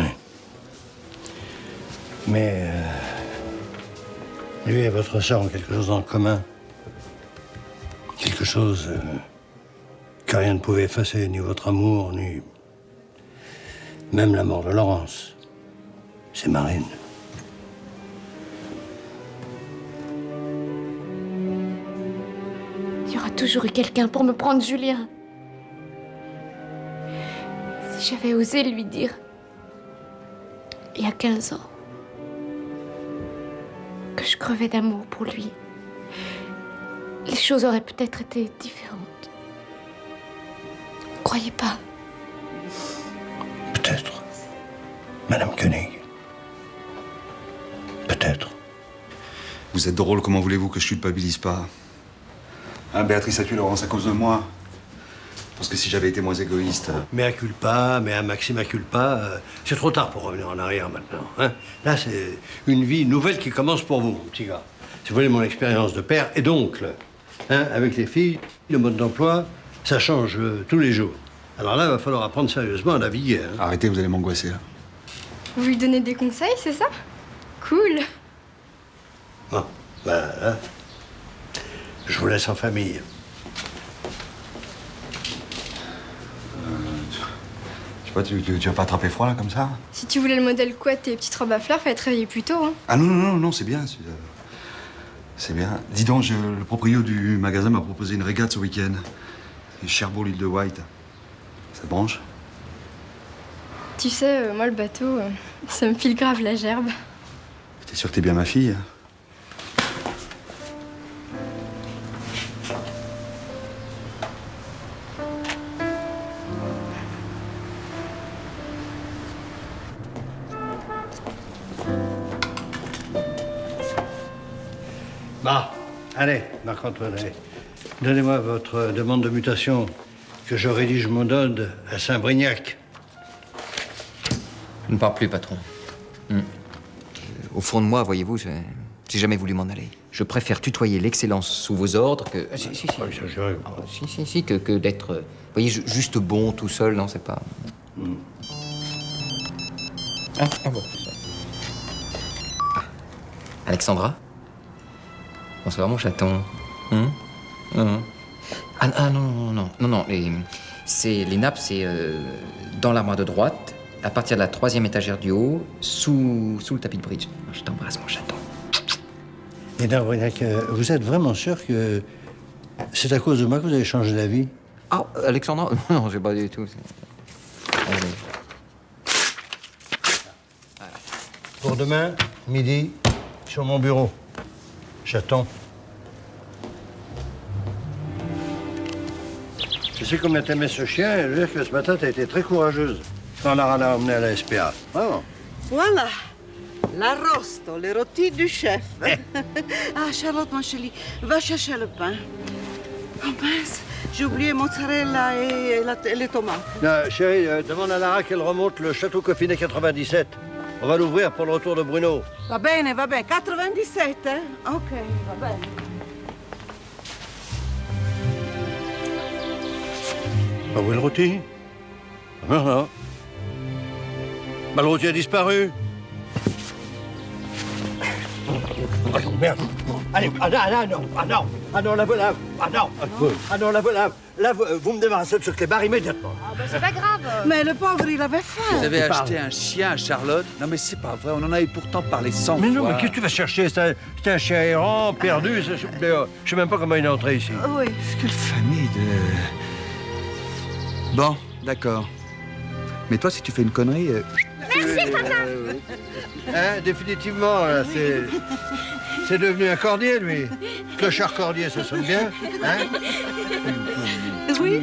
Mais lui et votre sœur ont quelque chose en commun. Quelque chose que rien ne pouvait effacer, ni votre amour, ni même la mort de Laurence. C'est Marine. Il y aura toujours eu quelqu'un pour me prendre Julien. Si j'avais osé lui dire, il y a 15 ans, que je crevais d'amour pour lui, les choses auraient peut-être été différentes. Croyez pas? Peut-être. Madame Koenig. Peut-être. Vous êtes drôle, comment voulez-vous que je culpabilise pas? Hein, Béatrice a tué Laurence à cause de moi. Parce que si j'avais été moins égoïste... Mea culpa, mea maxima culpa, c'est trop tard pour revenir en arrière maintenant. Hein? Là, c'est une vie nouvelle qui commence pour vous, mon petit gars. Si vous voulez mon expérience de père et d'oncle, hein, avec les filles, le mode d'emploi, ça change tous les jours. Alors là, il va falloir apprendre sérieusement à naviguer. Hein? Arrêtez, vous allez m'angoisser, là. Vous lui donnez des conseils, c'est ça? Cool. Bon, ben là, je vous laisse en famille. Je sais pas, tu vas pas attraper froid, là, comme ça? Si tu voulais le modèle couette et petite robe à fleurs, fallait te réveiller plus tôt, hein. Ah non, c'est bien. C'est bien. Dis donc, le proprio du magasin m'a proposé une régate ce week-end. Cherbourg, l'île de White. Ça te branche? Tu sais, moi, le bateau, ça me file grave la gerbe. T'es sûr que t'es bien ma fille? Bah, allez, Marc-Antoine, donnez-moi votre demande de mutation que je rédige mon ode à Saint-Brignac. Je ne pars plus, patron. Au fond de moi, voyez-vous, j'ai jamais voulu m'en aller. Je préfère tutoyer l'excellence sous vos ordres que... que d'être, vous voyez, juste bon, tout seul, non, c'est pas... Bon. Alexandra? Bonsoir, mon chaton. Ah non. Les nappes, c'est dans l'armoire de droite, à partir de la 3e étagère du haut, sous le tapis de bridge. Je t'embrasse, mon chaton. Et non, Brignac, vous êtes vraiment sûr que c'est à cause de moi que vous avez changé d'avis? Ah, Alexandra? Non, j'ai pas du tout. Pour demain, midi, sur mon bureau. Chaton. Tu sais combien t'aimais ce chien? Je veux dire que ce matin, t'as été très courageuse quand on l'a emmené à la SPA. Vraiment. Voilà. L'arrosto, les rôtis du chef. Ah, Charlotte, ma chérie, va chercher le pain. Oh mince, j'ai oublié mozzarella et les tomates. Non, chérie, demande à Lara qu'elle remonte le Château Coffinet 97. On va l'ouvrir pour le retour de Bruno. Va bene, 97, hein? Ok, va bene. Ah, où est le rôti? Ah. Bah, le rôti a disparu. Oh, merde. Allez, non, la voilà. Non, la voilà. Là, vous me débarrassez de ce clébard immédiatement. Ah bah c'est pas grave. Mais le pauvre, il avait faim. Vous avez acheté un chien à Charlotte? Non mais c'est pas vrai, on en avait pourtant parlé 100 fois. Mais non, mais qu'est-ce que tu vas chercher? C'est un chien errant, perdu. Je sais même pas comment il est entré ici. Oui. Quelle famille de... Bon, d'accord. Mais toi, si tu fais une connerie... Merci, papa. Hein, définitivement, là, c'est devenu un cordier, lui. Clochard cordier, ça sonne bien, hein? Oui.